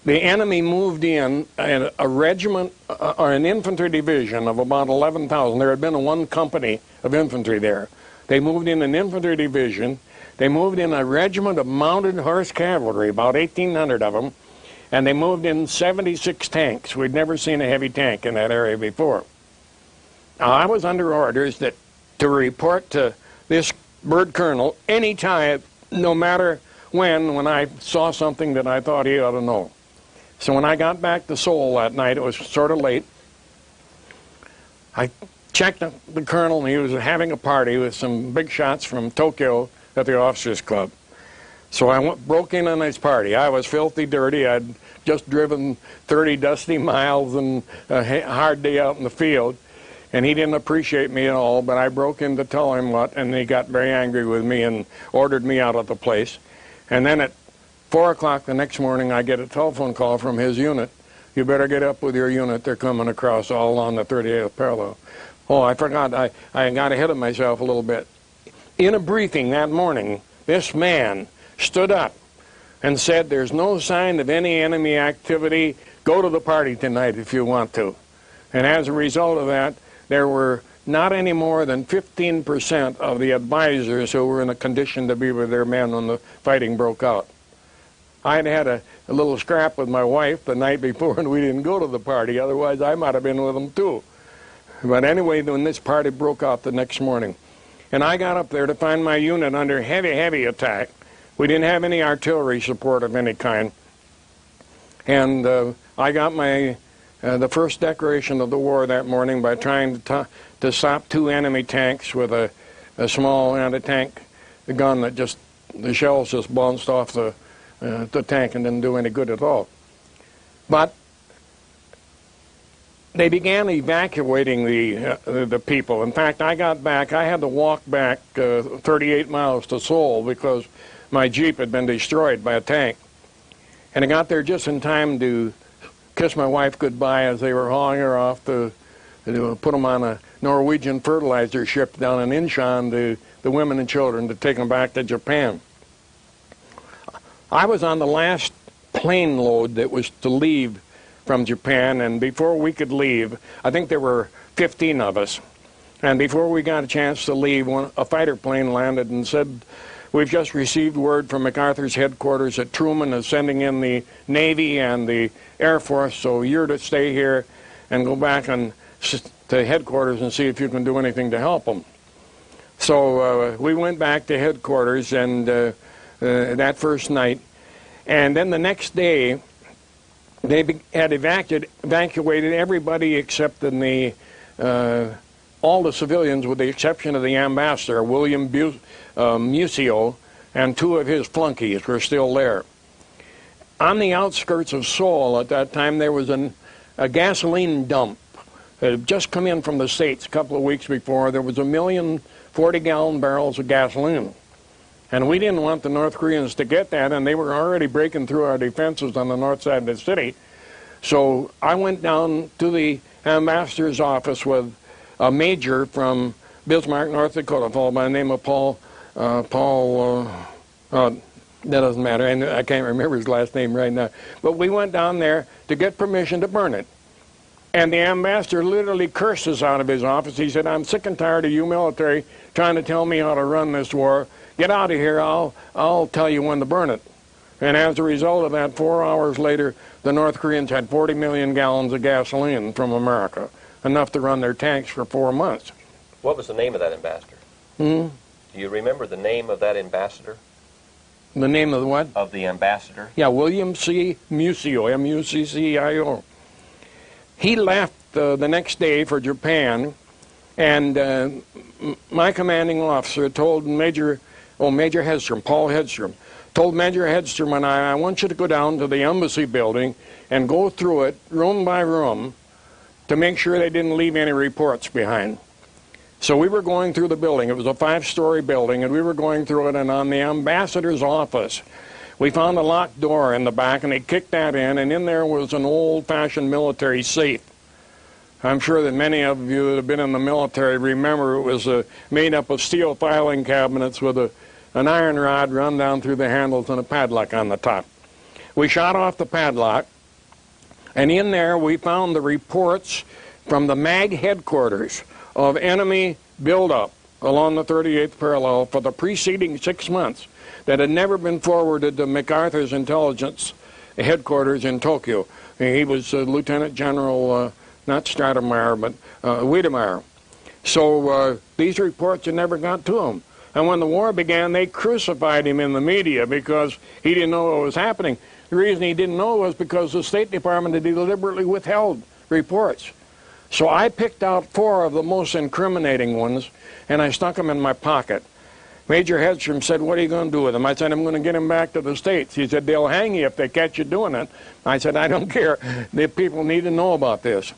the enemy moved in a regiment or an infantry division of about 11,000. There had been one company of infantry there. They moved in an infantry division. They moved in a regiment of mounted horse cavalry, about 1,800 of them, and they moved in 76 tanks. We'd never seen a heavy tank in that area before. Now, I was under orders to report to this bird colonel any time, no matter when I saw something that I thought he ought to know. So when I got back to Seoul that night, it was sort of late, I checked the colonel, and he was having a party with some big shots from Tokyo at the officers' club. So I broke in on his party. I was filthy dirty. I'd just driven 30 dusty miles and a hard day out in the field, and he didn't appreciate me at all, but I broke in to tell him what, and he got very angry with me and ordered me out of the place. And then at 4 o'clock the next morning, I get a telephone call from his unit. "You better get up with your unit. They're coming across all on the 38th parallel." Oh, I forgot. I got ahead of myself a little bit. In a briefing that morning, this man stood up and said, "There's no sign of any enemy activity. Go to the party tonight if you want to." And as a result of that, there were not any more than 15% of the advisors who were in a condition to be with their men when the fighting broke out. I'd had a little scrap with my wife the night before, and we didn't go to the party. Otherwise, I might have been with them too. But anyway, when this party broke out the next morning, and I got up there to find my unit under heavy, heavy attack. We didn't have any artillery support of any kind. And I got the first decoration of the war that morning by trying to stop 2 enemy tanks with a small anti-tank gun that the shells just bounced off the tank and didn't do any good at all. But they began evacuating the people. In fact, I had to walk back 38 miles to Seoul because my Jeep had been destroyed by a tank. And I got there just in time to kiss my wife goodbye as they were hauling her off to put them on a Norwegian fertilizer ship down in Incheon, the women and children, to take them back to Japan. I was on the last plane load that was to leave from Japan, and before we could leave, I think there were 15 of us, and before we got a chance to leave, a fighter plane landed and said, "We've just received word from MacArthur's headquarters that Truman is sending in the Navy and the Air Force, so you're to stay here and go back to headquarters and see if you can do anything to help them." So we went back to headquarters and that first night, and then the next day, they had evacuated everybody except all the civilians, with the exception of the ambassador, William Museo, and 2 of his flunkies were still there. On the outskirts of Seoul at that time, there was a gasoline dump that had just come in from the States a couple of weeks before. There was 1,000,000 40-gallon barrels of gasoline. And we didn't want the North Koreans to get that, and they were already breaking through our defenses on the north side of the city. So I went down to the ambassador's office with a major from Bismarck, North Dakota, a fellow by the name of Paul, that doesn't matter, I can't remember his last name right now. But we went down there to get permission to burn it. And the ambassador literally cursed us out of his office. He said, "I'm sick and tired of you military trying to tell me how to run this war. Get out of here, I'll tell you when to burn it." And as a result of that, 4 hours later, the North Koreans had 40 million gallons of gasoline from America, enough to run their tanks for 4 months. What was the name of that ambassador? Hmm? Do you remember the name of that ambassador? The name of the what? Of the ambassador. Yeah, William C. Muccio, M-U-C-C-I-O. He left the next day for Japan, and my commanding officer told Major Hedstrom, Paul Hedstrom, told Major Hedstrom and I want you to go down to the embassy building and go through it room by room to make sure they didn't leave any reports behind. So we were going through the building. It was a 5-story building, and we were going through it, and on the ambassador's office, we found a locked door in the back, and they kicked that in there was an old-fashioned military safe. I'm sure that many of you that have been in the military remember it was made up of steel filing cabinets with an iron rod run down through the handles and a padlock on the top. We shot off the padlock, and in there we found the reports from the MAG headquarters of enemy buildup along the 38th parallel for the preceding 6 months that had never been forwarded to MacArthur's intelligence headquarters in Tokyo. He was Lieutenant General, not Stratemeyer, but Wiedemeyer. So these reports had never got to him. And when the war began, they crucified him in the media because he didn't know what was happening. The reason he didn't know was because the State Department had deliberately withheld reports. So I picked out 4 of the most incriminating ones, and I stuck them in my pocket. Major Hedstrom said, "What are you going to do with them?" I said, "I'm going to get them back to the States." He said, "They'll hang you if they catch you doing it." I said, "I don't care. The people need to know about this."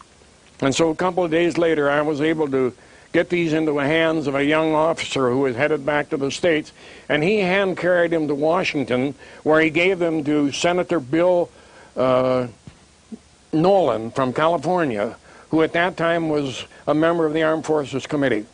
And so a couple of days later, I was able to get these into the hands of a young officer who was headed back to the States, and he hand-carried them to Washington, where he gave them to Senator Bill Nolan from California, who at that time was a member of the Armed Forces Committee.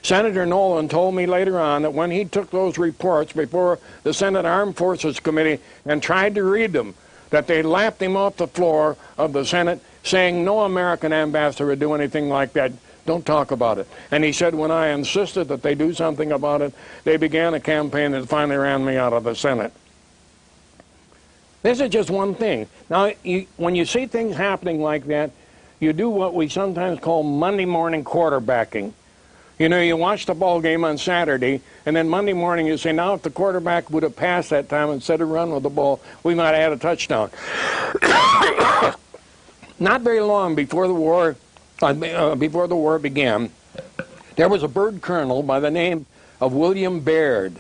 Senator Nolan told me later on that when he took those reports before the Senate Armed Forces Committee and tried to read them, that they laughed him off the floor of the Senate, saying no American ambassador would do anything like that. Don't talk about it. And he said when I insisted that they do something about it, they began a campaign that finally ran me out of the Senate. This is just one thing. Now, when you see things happening like that, you do what we sometimes call Monday morning quarterbacking. You know, you watch the ball game on Saturday, and then Monday morning you say, now if the quarterback would have passed that time instead of run with the ball, we might have had a touchdown. Not very long before the war began, there was a bird colonel by the name of William Baird.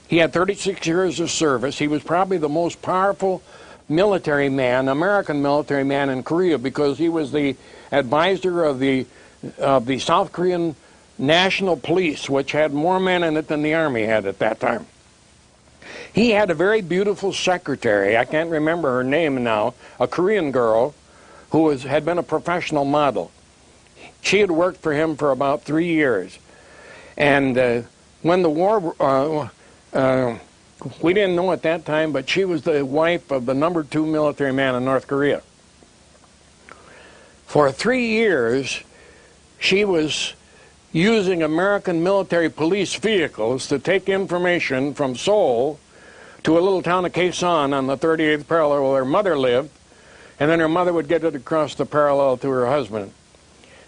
He had 36 years of service. He was probably the most powerful military man, American military man in Korea, because he was the advisor of the South Korean National Police, which had more men in it than the Army had at that time. He had a very beautiful secretary. I can't remember her name now, a Korean girl who had been a professional model. She had worked for him for about 3 years. And when the war, we didn't know at that time, but she was the wife of the #2 military man in North Korea. For 3 years, she was using American military police vehicles to take information from Seoul to a little town of Kaesong on the 38th parallel where her mother lived, and then her mother would get it across the parallel to her husband.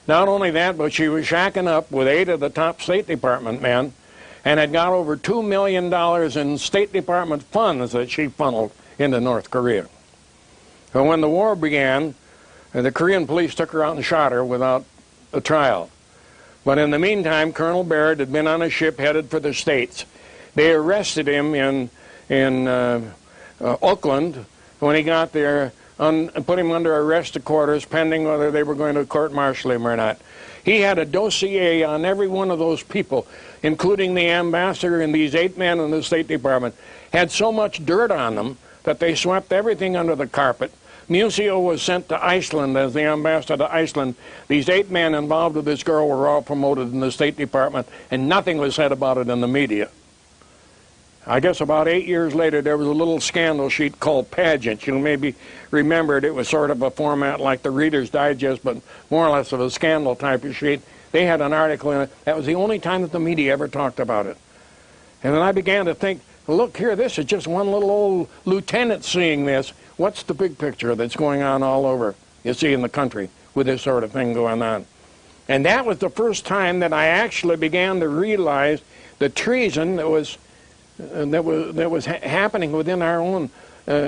Not only that, but she was shacking up with 8 of the top State Department men and had got over $2 million in State Department funds that she funneled into North Korea. And when the war began, the Korean police took her out and shot her without a trial. But in the meantime, Colonel Baird had been on a ship headed for the States. They arrested him in Oakland when he got there, and put him under arrest quarters pending whether they were going to court-martial him or not. He had a dossier on every one of those people, including the ambassador and these 8 men in the State Department. Had so much dirt on them that they swept everything under the carpet. Muccio was sent to Iceland as the ambassador to Iceland. These 8 men involved with this girl were all promoted in the State Department, and nothing was said about it in the media. I guess about 8 years later, there was a little scandal sheet called Pageant. You maybe remember it. It was sort of a format like the Reader's Digest, but more or less of a scandal type of sheet. They had an article in it. That was the only time that the media ever talked about it. And then I began to think, look here, this is just one little old lieutenant seeing this. What's the big picture that's going on all over, you see, in the country with this sort of thing going on? And that was the first time that I actually began to realize the treason that was that was happening within our own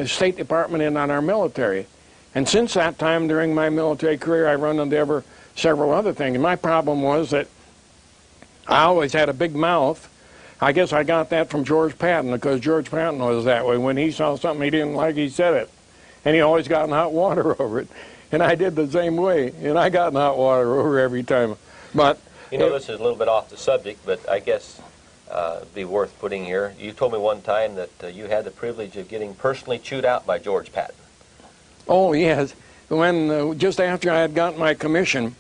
State Department and on our military. And since that time, during my military career, I run into several other things. My problem was that I always had a big mouth. I guess I got that from George Patton, because George Patton was that way. When he saw something he didn't like, he said it. And he always got in hot water over it. And I did the same way, and I got in hot water over every time. But you know, this is a little bit off the subject, but I guess it'd be worth putting here. You told me one time that you had the privilege of getting personally chewed out by George Patton. Oh, yes. When just after I had gotten my commission,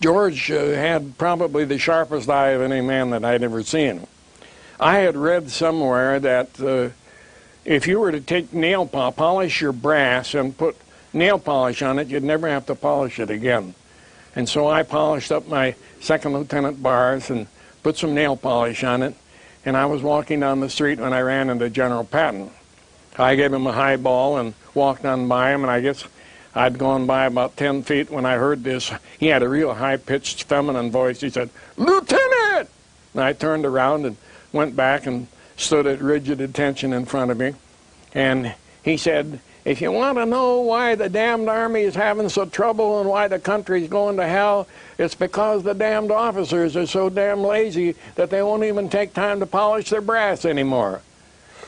George had probably the sharpest eye of any man that I'd ever seen. I had read somewhere that if you were to take polish your brass and put nail polish on it, you'd never have to polish it again. And so I polished up my second lieutenant bars and put some nail polish on it, and I was walking down the street when I ran into General Patton. I gave him a high ball and walked on by him, and I guess I'd gone by about 10 feet when I heard this. He had a real high-pitched feminine voice. He said, "Lieutenant!" And I turned around and went back and stood at rigid attention in front of me. And he said, "If you want to know why the damned Army is having so trouble and why the country's going to hell, it's because the damned officers are so damn lazy that they won't even take time to polish their brass anymore."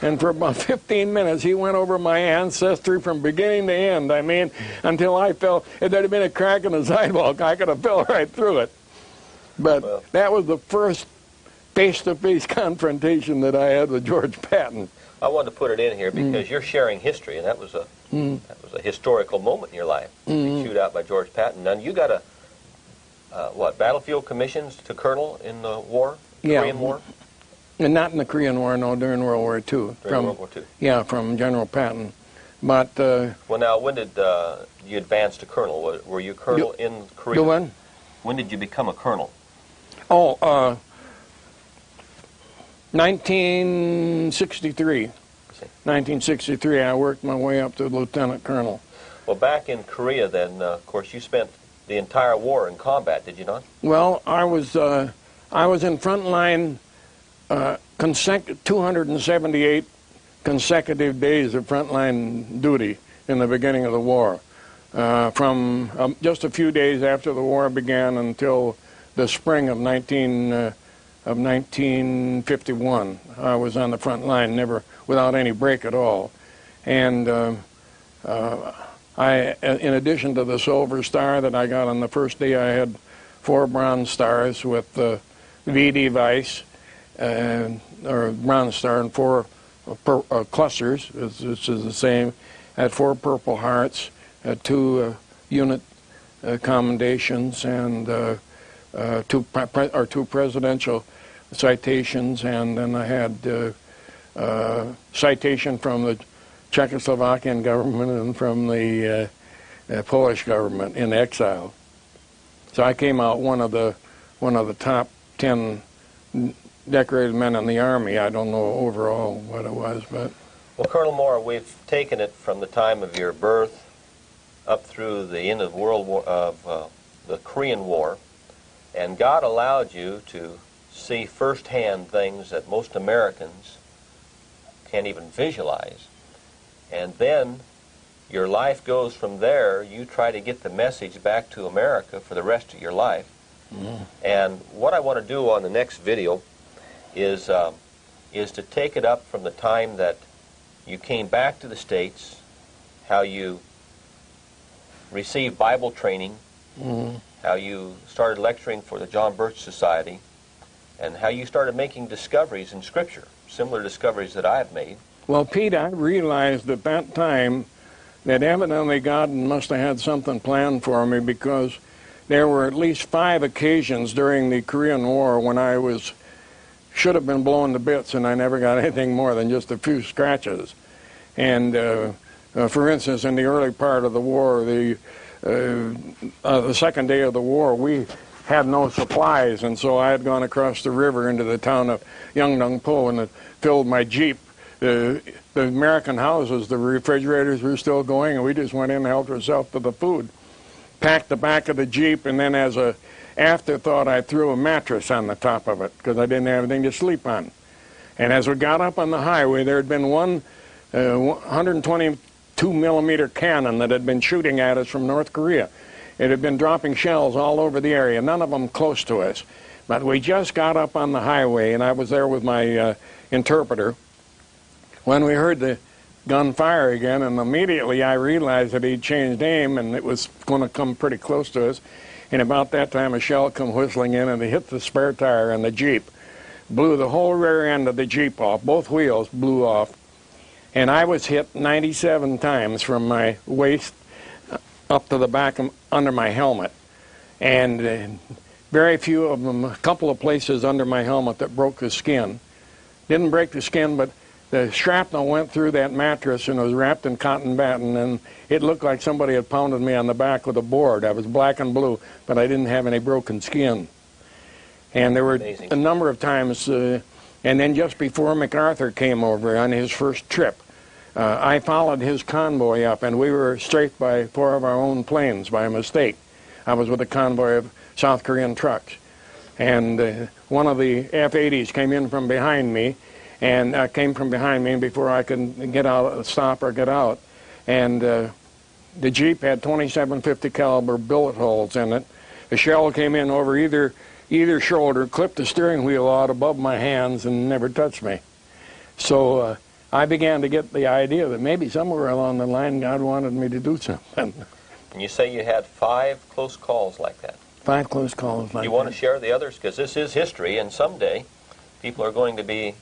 And for about 15 minutes, he went over my ancestry from beginning to end. I mean, until I felt, if there had been a crack in the sidewalk, I could have fell right through it. But that was the first face-to-face confrontation that I had with George Patton. I wanted to put it in here because you're sharing history, and that was a historical moment in your life. You chewed out by George Patton. And you got battlefield commissions to colonel in the war, Korean War? And not in the Korean War, no, during World War II. During World War II? Yeah, from General Patton. But well, now, when did you advance to colonel? Were you colonel in Korea? The when? When did you become a colonel? Oh, 1963. 1963, I worked my way up to lieutenant colonel. Well, back in Korea then, of course, you spent the entire war in combat, did you not? Well, I was in front line 278 consecutive days of frontline duty in the beginning of the war. From just a few days after the war began until the spring of 1951, I was on the front line, never without any break at all. And in addition to the Silver Star that I got on the first day, I had 4 Bronze Stars with VD Vice, or Bronze Star, and 4 clusters, which is the same. I had 4 Purple Hearts, 2 unit commendations, and 2 presidential citations, and then I had citation from the Czechoslovakian government and from the Polish government in exile. So I came out one of the top 10 decorated men in the Army. I don't know overall what it was, but... Well, Colonel Moore, we've taken it from the time of your birth up through the end of the Korean War, and God allowed you to see firsthand things that most Americans can't even visualize. And then your life goes from there. You try to get the message back to America for the rest of your life. And what I want to do on the next video is to take it up from the time that you came back to the States, how you received Bible training, how you started lecturing for the John Birch Society, and how you started making discoveries in Scripture, similar discoveries that I have made. Well, Pete, I realized at that time that evidently God must have had something planned for me, because there were at least 5 occasions during the Korean War when I should have been blown to bits, and I never got anything more than just a few scratches. And for instance, in the early part of the war, the second day of the war, we had no supplies, and so I had gone across the river into the town of Yeongdong-po and filled my Jeep. The American houses, the refrigerators were still going, and we just went in and helped ourselves to the food. Packed the back of the Jeep, and then as a afterthought, I threw a mattress on the top of it because I didn't have anything to sleep on. And as we got up on the highway, there had been one 122 millimeter cannon that had been shooting at us from North Korea. It had been dropping shells all over the area, none of them close to us. But we just got up on the highway, and I was there with my interpreter, when we heard the gun fire again, and immediately I realized that he'd changed aim and it was going to come pretty close to us. And about that time, a shell come whistling in, and it hit the spare tire on the Jeep. Blew the whole rear end of the Jeep off. Both wheels blew off. And I was hit 97 times from my waist up to the back under my helmet. And very few of them, a couple of places under my helmet that broke the skin. Didn't break the skin, but the shrapnel went through that mattress and was wrapped in cotton batting, and it looked like somebody had pounded me on the back with a board. I was black and blue, but I didn't have any broken skin. And there were a number of times, and then just before MacArthur came over on his first trip, I followed his convoy up, and we were strafed by 4 of our own planes by mistake. I was with a convoy of South Korean trucks. And one of the F-80s came in from behind me, and came from behind me before I could get out, stop or get out. And the Jeep had 2750 caliber bullet holes in it. The shell came in over either shoulder, clipped the steering wheel out above my hands, and never touched me. So I began to get the idea that maybe somewhere along the line God wanted me to do something. And you say you had 5 close calls like that? 5 close calls like that. You want to share the others? Because this is history, and someday people are going to be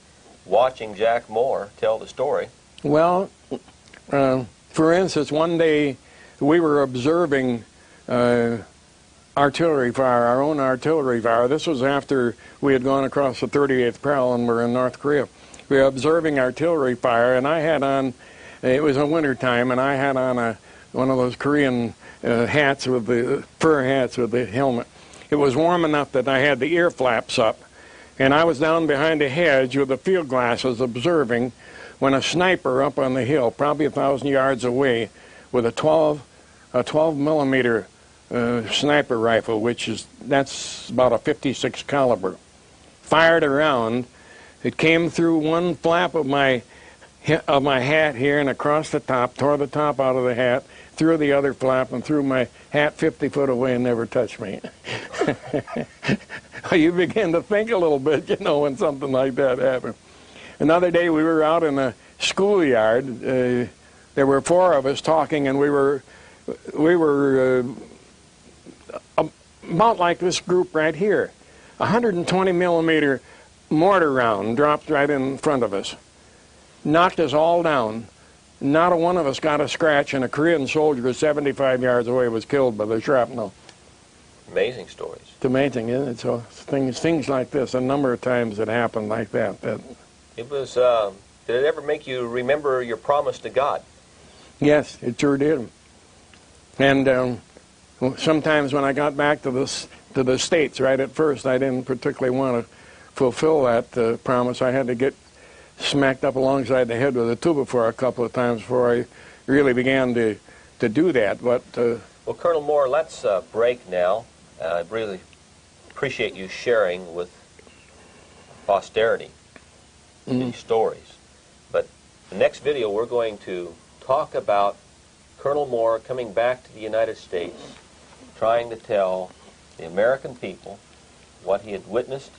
watching Jack Moore tell the story. Well, for instance, one day we were observing artillery fire, our own artillery fire. This was after we had gone across the 38th parallel and were in North Korea. We were observing artillery fire, and I had on, it was a winter time, and I had on one of those Korean hats with the fur hats with the helmet. It was warm enough that I had the ear flaps up, and I was down behind a hedge with the field glasses observing when a sniper up on the hill, probably 1,000 yards away, with a 12 millimeter sniper rifle, that's about a 56 caliber, fired around. It came through one flap of my hat here and across the top, tore the top out of the hat, through the other flap, and threw my hat 50 foot away and never touched me. You begin to think a little bit, when something like that happened. Another day we were out in a schoolyard. There were 4 of us talking, and we were about like this group right here. 120 millimeter mortar round dropped right in front of us. Knocked us all down. Not a one of us got a scratch, and a Korean soldier 75 yards away was killed by the shrapnel. Amazing stories. It's amazing, isn't it? So things like this, a number of times it happened like that. It was, did it ever make you remember your promise to God? Yes, it sure did. And sometimes when I got back to the States, right at first, I didn't particularly want to fulfill that promise. I had to get smacked up alongside the head with a 2x4 a couple of times before I really began to do that. But well, Colonel Moore, let's break now. I really appreciate you sharing with posterity these stories. But the next video, we're going to talk about Colonel Moore coming back to the United States, trying to tell the American people what he had witnessed.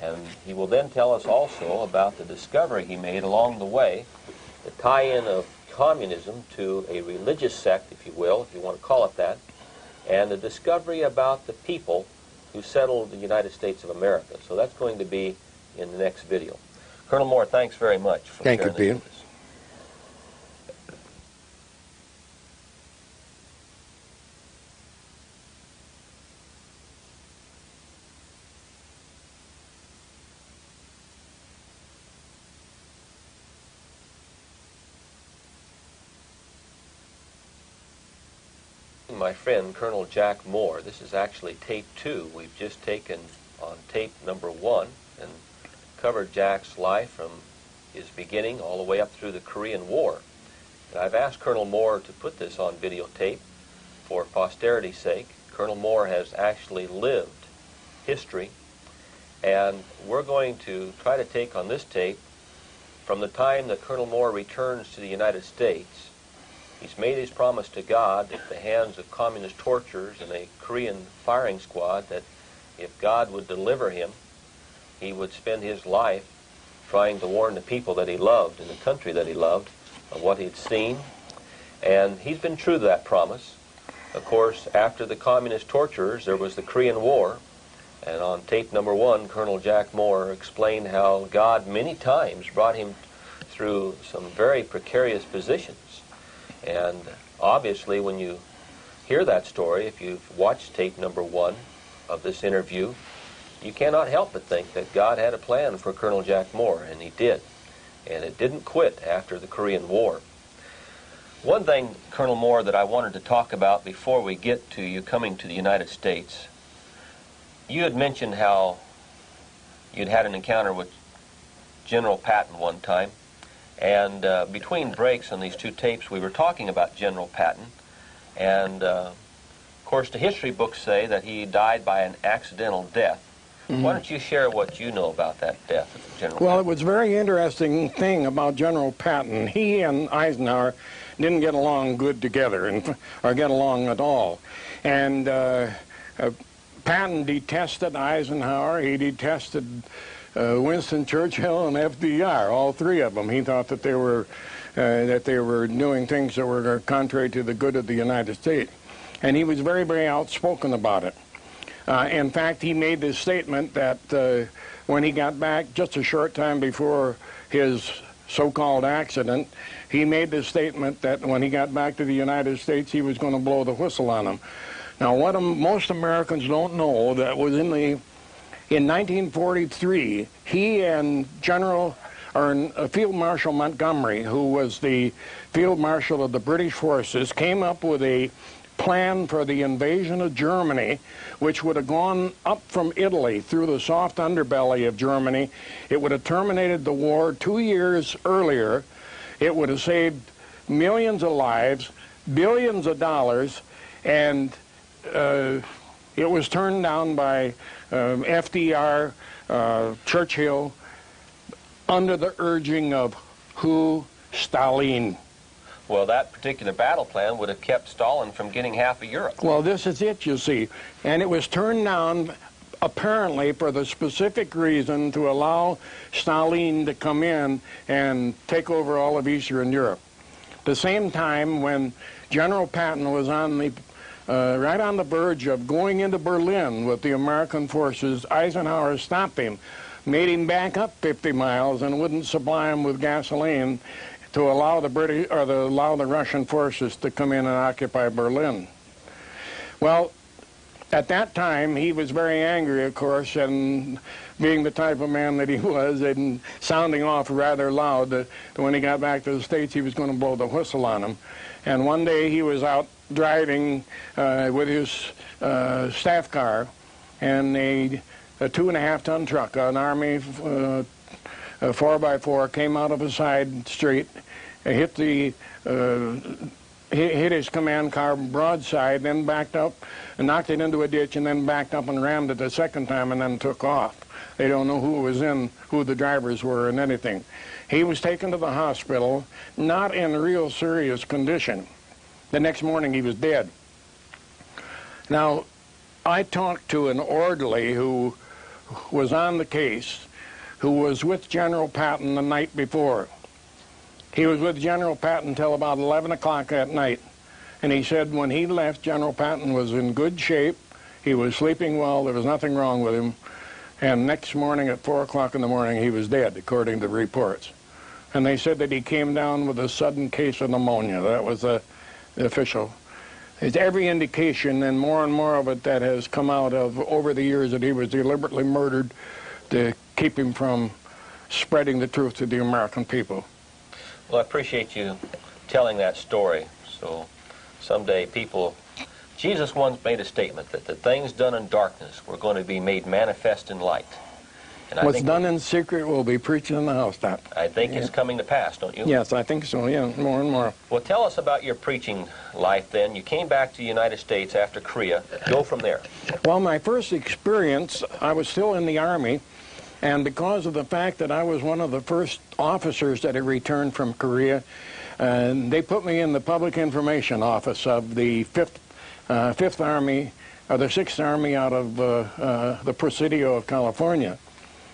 And he will then tell us also about the discovery he made along the way, the tie-in of communism to a religious sect, if you will, if you want to call it that, and the discovery about the people who settled the United States of America. So that's going to be in the next video. Colonel Moore, thanks very much for sharing this with us. My friend, Colonel Jack Moore. This is actually tape 2. We've just taken on tape number 1 and covered Jack's life from his beginning all the way up through the Korean War. And I've asked Colonel Moore to put this on videotape for posterity's sake. Colonel Moore has actually lived history, And we're going to try to take on this tape from the time that Colonel Moore returns to the United States. He's made his promise to God at the hands of communist torturers and a Korean firing squad that if God would deliver him, he would spend his life trying to warn the people that he loved in the country that he loved of what he'd seen. And he's been true to that promise. Of course, after the communist torturers, there was the Korean War. And on tape number 1, Colonel Jack Moore explained how God many times brought him through some very precarious positions. And obviously, when you hear that story, if you've watched tape number 1 of this interview, you cannot help but think that God had a plan for Colonel Jack Moore, and he did. And it didn't quit after the Korean War. One thing, Colonel Moore, that I wanted to talk about before we get to you coming to the United States, you had mentioned how you'd had an encounter with General Patton one time. And between breaks on these 2 tapes, we were talking about General Patton. And, of course, the history books say that he died by an accidental death. Mm-hmm. Why don't you share what you know about that death of General Patton? Well, it was a very interesting thing about General Patton. He and Eisenhower didn't get along good together, or get along at all. And Patton detested Eisenhower. He detested Winston Churchill and FDR, all 3 of them. He thought that they were doing things that were contrary to the good of the United States. And he was very, very outspoken about it. In fact, he made this statement that when he got back, just a short time before his so-called accident, he made this statement that when he got back to the United States, he was going to blow the whistle on them. Now, what most Americans don't know, that was in 1943, he and Field Marshal Montgomery, who was the Field Marshal of the British forces, came up with a plan for the invasion of Germany, which would have gone up from Italy through the soft underbelly of Germany. It would have terminated the war 2 years earlier. It would have saved millions of lives, billions of dollars, and it was turned down by FDR, Churchill, under the urging of who? Stalin. Well, that particular battle plan would have kept Stalin from getting half of Europe. Well, this is it, you see. And it was turned down, apparently, for the specific reason to allow Stalin to come in and take over all of Eastern Europe. The same time when General Patton was on the right on the verge of going into Berlin with the American forces, Eisenhower stopped him, made him back up 50 miles and wouldn't supply him with gasoline to allow the Russian forces to come in and occupy Berlin. Well, at that time, he was very angry, of course, and being the type of man that he was, and sounding off rather loud, that when he got back to the States, he was going to blow the whistle on him. And one day he was out driving with his staff car, and a 2.5-ton truck, an Army 4x4, came out of a side street, hit his command car broadside, then backed up and knocked it into a ditch, and then backed up and rammed it a second time and then took off. They don't know who was in, who the drivers were, and anything. He was taken to the hospital, not in real serious condition. The next morning he was dead. Now, I talked to an orderly who was on the case, who was with General Patton the night before. He was with General Patton until about 11 o'clock at night. And he said when he left, General Patton was in good shape. He was sleeping well. There was nothing wrong with him. And next morning at 4 o'clock in the morning, he was dead, according to the reports. And they said that he came down with a sudden case of pneumonia. That was the official. There's every indication, and more of it, that has come out of over the years, that he was deliberately murdered to keep him from spreading the truth to the American people. Well, I appreciate you telling that story. So someday people... Jesus once made a statement that the things done in darkness were going to be made manifest in light. And what's done in secret will be preached in the housetop. I think it's coming to pass, don't you? Yes, I think so, yeah, more and more. Well, tell us about your preaching life then. You came back to the United States after Korea. Go from there. Well, my first experience, I was still in the Army, And because of the fact that I was one of the first officers that had returned from Korea, they put me in the Public Information Office of the Fifth Army, or the Sixth Army out of the Presidio of California.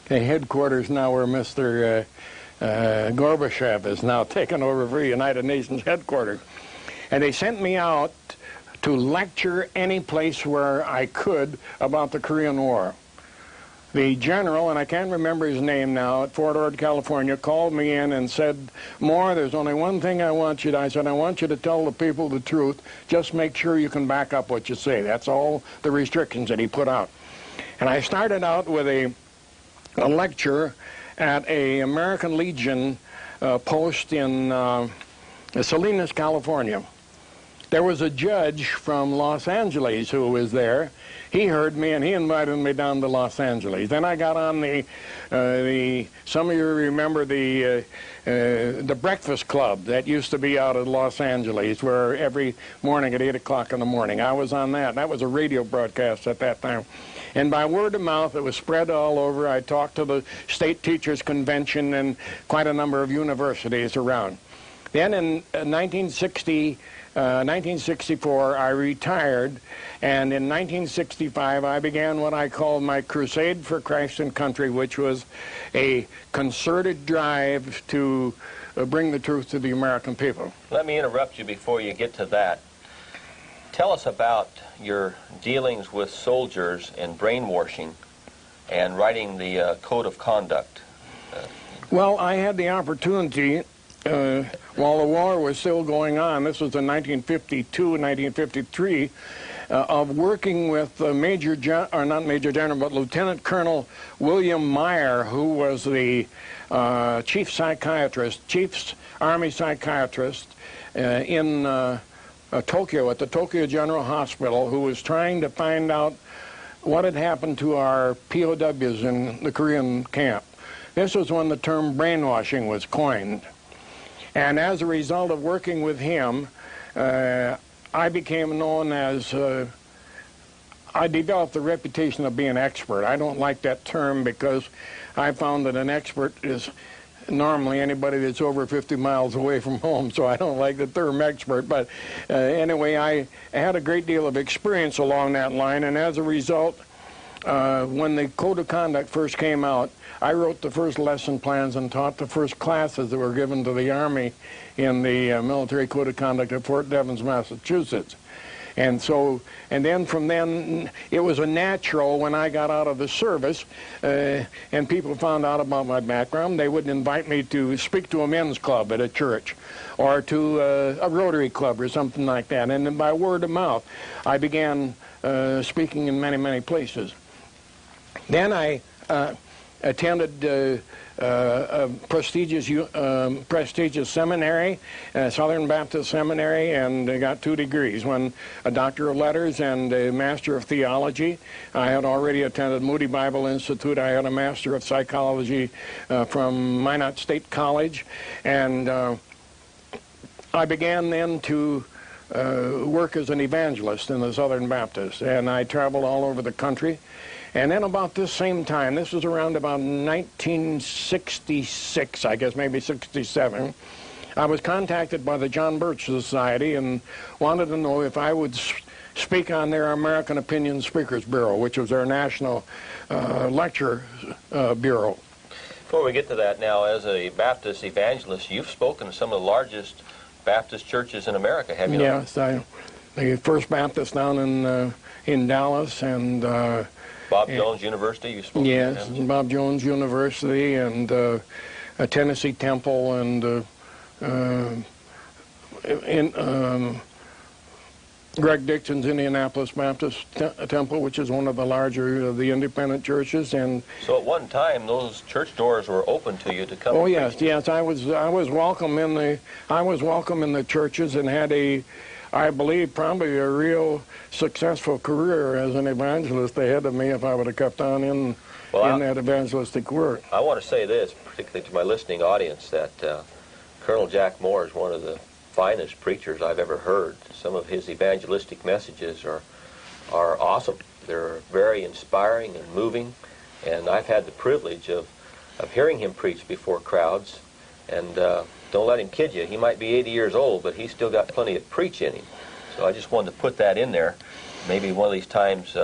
The headquarters now where Mr. Gorbachev is now taken over for United Nations headquarters. And they sent me out to lecture any place where I could about the Korean War. The general, and I can't remember his name now, at Fort Ord, California, called me in and said, Moore, there's only one thing I want you to, I said, I want you to tell the people the truth. Just make sure you can back up what you say. That's all the restrictions that he put out. And I started out with a lecture at a American Legion post in Salinas, California. There was a judge from Los Angeles who was there. He heard me and he invited me down to Los Angeles. Then I got on some of you remember the Breakfast Club that used to be out of Los Angeles, where every morning at 8 o'clock in the morning, I was on that. That was a radio broadcast at that time. And by word of mouth, it was spread all over. I talked to the State Teachers Convention and quite a number of universities around. Then in 1964, I retired, and in 1965, I began what I called my Crusade for Christ and Country, which was a concerted drive to bring the truth to the American people. Let me interrupt you before you get to that. Tell us about your dealings with soldiers and brainwashing and writing the Code of Conduct. Well, I had the opportunity while the war was still going on, this was in 1952 and 1953, of working with Lieutenant Colonel William Meyer, who was the chief Army psychiatrist in Tokyo, at the Tokyo General Hospital, who was trying to find out what had happened to our POWs in the Korean camp. This was when the term brainwashing was coined. And as a result of working with him, I became known as, I developed the reputation of being an expert. I don't like that term because I found that an expert is normally anybody that's over 50 miles away from home, so I don't like the term expert. But anyway, I had a great deal of experience along that line, and as a result, when the Code of Conduct first came out, I wrote the first lesson plans and taught the first classes that were given to the Army in the Military Code of Conduct at Fort Devens, Massachusetts. And then from then, it was a natural when I got out of the service and people found out about my background, they would invite me to speak to a men's club at a church or to a Rotary Club or something like that. And then by word of mouth, I began speaking in many, many places. Then I attended a prestigious seminary, Southern Baptist Seminary, and got 2 degrees, one a Doctor of Letters and a Master of Theology. I had already attended Moody Bible Institute. I had a Master of Psychology from Minot State College, and I began then to work as an evangelist in the Southern Baptist, and I traveled all over the country. And then about this same time, this was around about 1966, I guess, maybe 67, I was contacted by the John Birch Society and wanted to know if I would speak on their American Opinion Speakers Bureau, which was their national lecture bureau. Before we get to that now, as a Baptist evangelist, you've spoken to some of the largest Baptist churches in America, have you not? Yes, the First Baptist down in Dallas, and Bob Jones University, you spoke to? Yes, Bob Jones University, and Tennessee Temple, and Greg Dixon's Indianapolis Baptist Temple, which is one of the larger of the independent churches. And so at one time, those church doors were open to you to come. Oh yes, I was welcome in the churches, and had I believe probably a real successful career as an evangelist ahead of me if I would have kept on in that evangelistic work. I want to say this, particularly to my listening audience, that Colonel Jack Moore is one of the finest preachers I've ever heard. Some of his evangelistic messages are awesome. They're very inspiring and moving, And I've had the privilege of hearing him preach before crowds. And don't let him kid you. He might be 80 years old, but he's still got plenty of preach in him. So I just wanted to put that in there. Maybe one of these times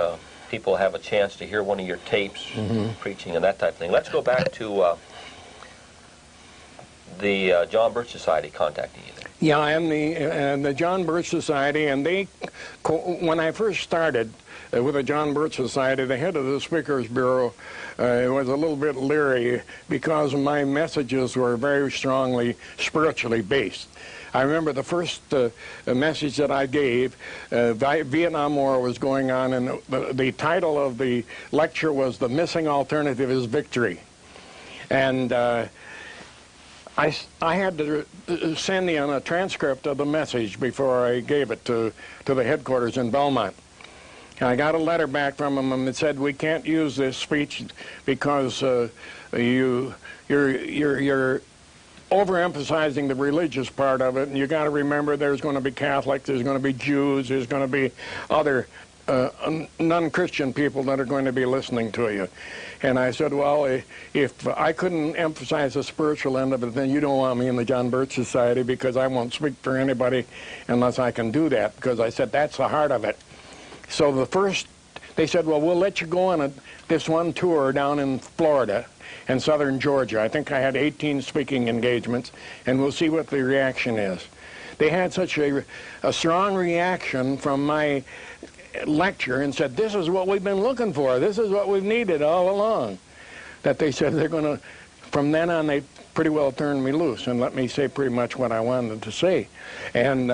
people have a chance to hear one of your tapes preaching and that type of thing. Let's go back to the John Birch Society contacting you. Yeah, and the John Birch Society, and they, when I first started with the John Birch Society, the head of the Speakers Bureau was a little bit leery because my messages were very strongly spiritually based. I remember the first message that I gave, Vietnam War was going on, and the title of the lecture was "The Missing Alternative is Victory." And I had to send in a transcript of the message before I gave it to the headquarters in Belmont. And I got a letter back from them, and it said, "We can't use this speech because you're overemphasizing the religious part of it, and you got to remember there's going to be Catholics, there's going to be Jews, there's going to be other non-Christian people that are going to be listening to you." And I said, "Well, if I couldn't emphasize the spiritual end of it, then you don't want me in the John Birch Society, because I won't speak for anybody unless I can do that," because I said that's the heart of it. So they said, "Well, we'll let you go on this one tour down in Florida and southern Georgia." I think I had 18 speaking engagements, and we'll see what the reaction is. They had such a strong reaction from my lecture and said, "This is what we've been looking for. This is what we've needed all along," that they said they're going to, from then on, they pretty well turned me loose and let me say pretty much what I wanted to say. And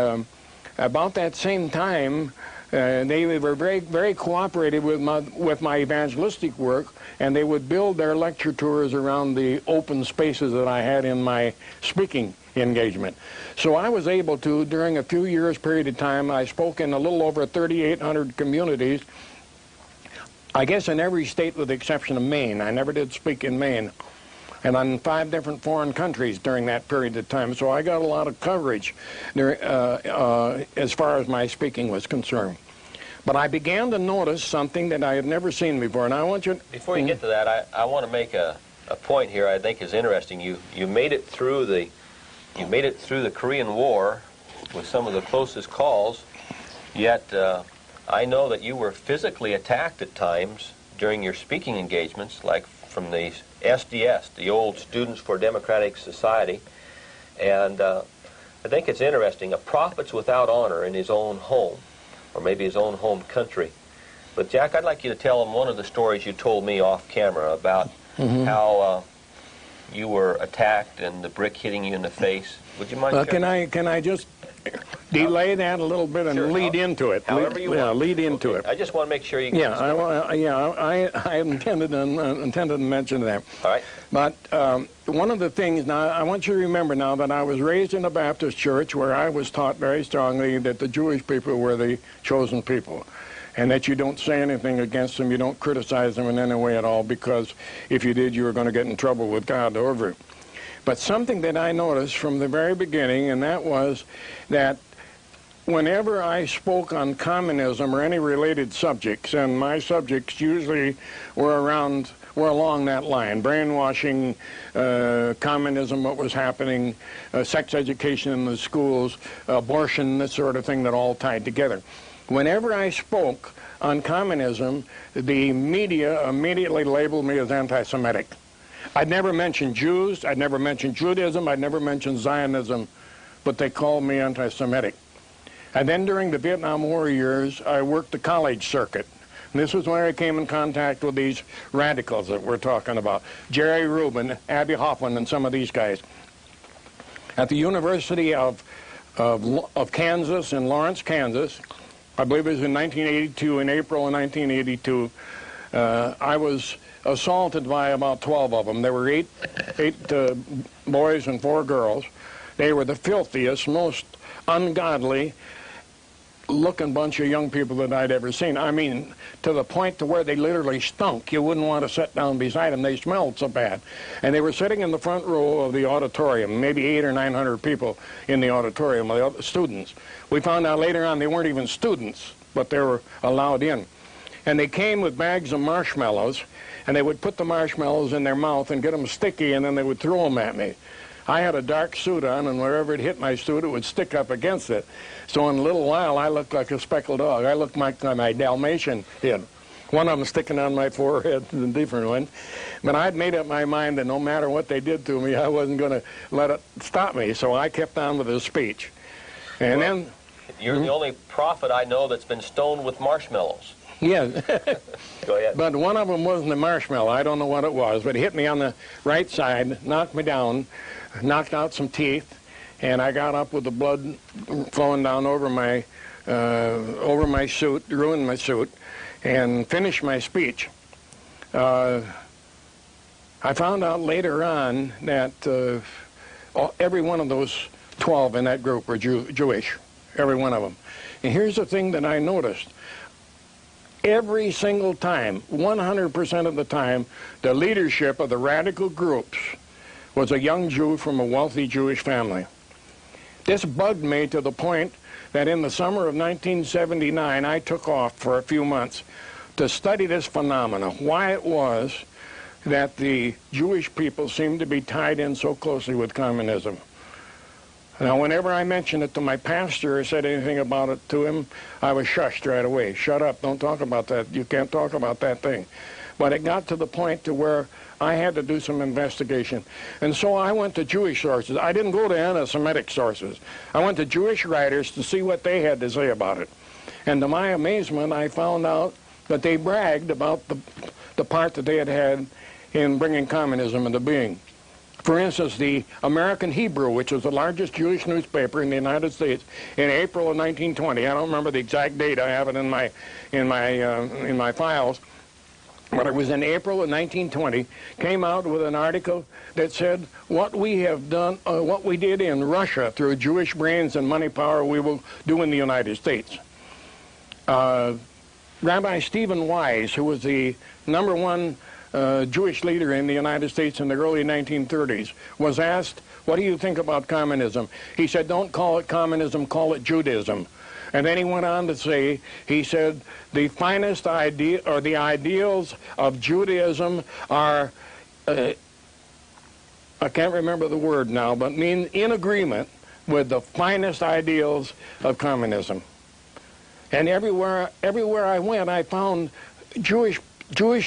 about that same time, they were very, very cooperative with my evangelistic work, and they would build their lecture tours around the open spaces that I had in my speaking engagement. So I was able to, during a few years period of time, I spoke in a little over 3,800 communities, I guess in every state with the exception of Maine. I never did speak in Maine. And on 5 different foreign countries during that period of time. So I got a lot of coverage as far as my speaking was concerned. But I began to notice something that I had never seen before, and I want you... Before you get to that, I want to make a point here I think is interesting. You made it through the Korean War with some of the closest calls, yet I know that you were physically attacked at times during your speaking engagements, like from the SDS, the old Students for Democratic Society. And I think it's interesting, a prophet's without honor in his own home, or maybe his own home country. But Jack, I'd like you to tell him one of the stories you told me off camera about how you were attacked and the brick hitting you in the face. Would you mind? Can I just delay that a little bit and lead into it? However you want. Yeah, lead into it. I just want to make sure you get I intended to mention that. All right. But one of the things, now, I want you to remember now that I was raised in a Baptist church where I was taught very strongly that the Jewish people were the chosen people, and that you don't say anything against them, you don't criticize them in any way at all, because if you did, you were going to get in trouble with God over it. But something that I noticed from the very beginning, and that was that whenever I spoke on communism or any related subjects, and my subjects usually were along that line, brainwashing, communism, what was happening, sex education in the schools, abortion, this sort of thing that all tied together. Whenever I spoke on communism, the media immediately labeled me as anti-Semitic. I'd never mentioned Jews, I'd never mentioned Judaism, I'd never mentioned Zionism, but they called me anti-Semitic. And then during the Vietnam War years, I worked the college circuit. And this was where I came in contact with these radicals that we're talking about. Jerry Rubin, Abby Hoffman, and some of these guys. At the University of Kansas, in Lawrence, Kansas, I believe it was in 1982, in April of 1982, I was assaulted by about 12 of them. There were eight boys and 4 girls. They were the filthiest, most ungodly looking bunch of young people that I'd ever seen. I mean, to the point to where they literally stunk. You wouldn't want to sit down beside them. They smelled so bad. And they were sitting in the front row of the auditorium, maybe 800 or 900 people in the auditorium, the students. We found out later on they weren't even students, but they were allowed in. and they came with bags of marshmallows, and they would put the marshmallows in their mouth and get them sticky, and then they would throw them at me. I had a dark suit on, and wherever it hit my suit, it would stick up against it. So in a little while, I looked like a speckled dog. I looked like my Dalmatian did. One of them sticking on my forehead, a different one. But I'd made up my mind that no matter what they did to me, I wasn't going to let it stop me. So I kept on with the speech. And well, then... You're the only prophet I know that's been stoned with marshmallows. Yeah. Go ahead. But one of them wasn't a marshmallow. I don't know what it was, but it hit me on the right side, knocked me down, knocked out some teeth, and I got up with the blood flowing down over my suit, ruined my suit, and finished my speech. I found out later on that every one of those 12 in that group were Jewish, every one of them. And here's the thing that I noticed. Every single time, 100% of the time, the leadership of the radical groups was a young Jew from a wealthy Jewish family. This bugged me to the point that in the summer of 1979, I took off for a few months to study this phenomena, why it was that the Jewish people seemed to be tied in so closely with communism. Now, whenever I mentioned it to my pastor or said anything about it to him, I was shushed right away. Shut up, don't talk about that. You can't talk about that thing. But it got to the point to where I had to do some investigation. And so I went to Jewish sources. I didn't go to anti-Semitic sources. I went to Jewish writers to see what they had to say about it. And to my amazement, I found out that they bragged about the part that they had in bringing communism into being. For instance, the American Hebrew, which was the largest Jewish newspaper in the United States, in April of 1920, I don't remember the exact date, I have it in my files, but it was in April of 1920, came out with an article that said, what we have done, what we did in Russia through Jewish brains and money power, we will do in the United States. Rabbi Stephen Wise, who was the #1 Jewish leader in the United States in the early 1930s, was asked, what do you think about communism? He said, don't call it communism, call it Judaism. And then he went on to say, he said, the finest idea, or the ideals of Judaism are, I can't remember the word now, but mean in agreement with the finest ideals of communism. And everywhere I went, I found Jewish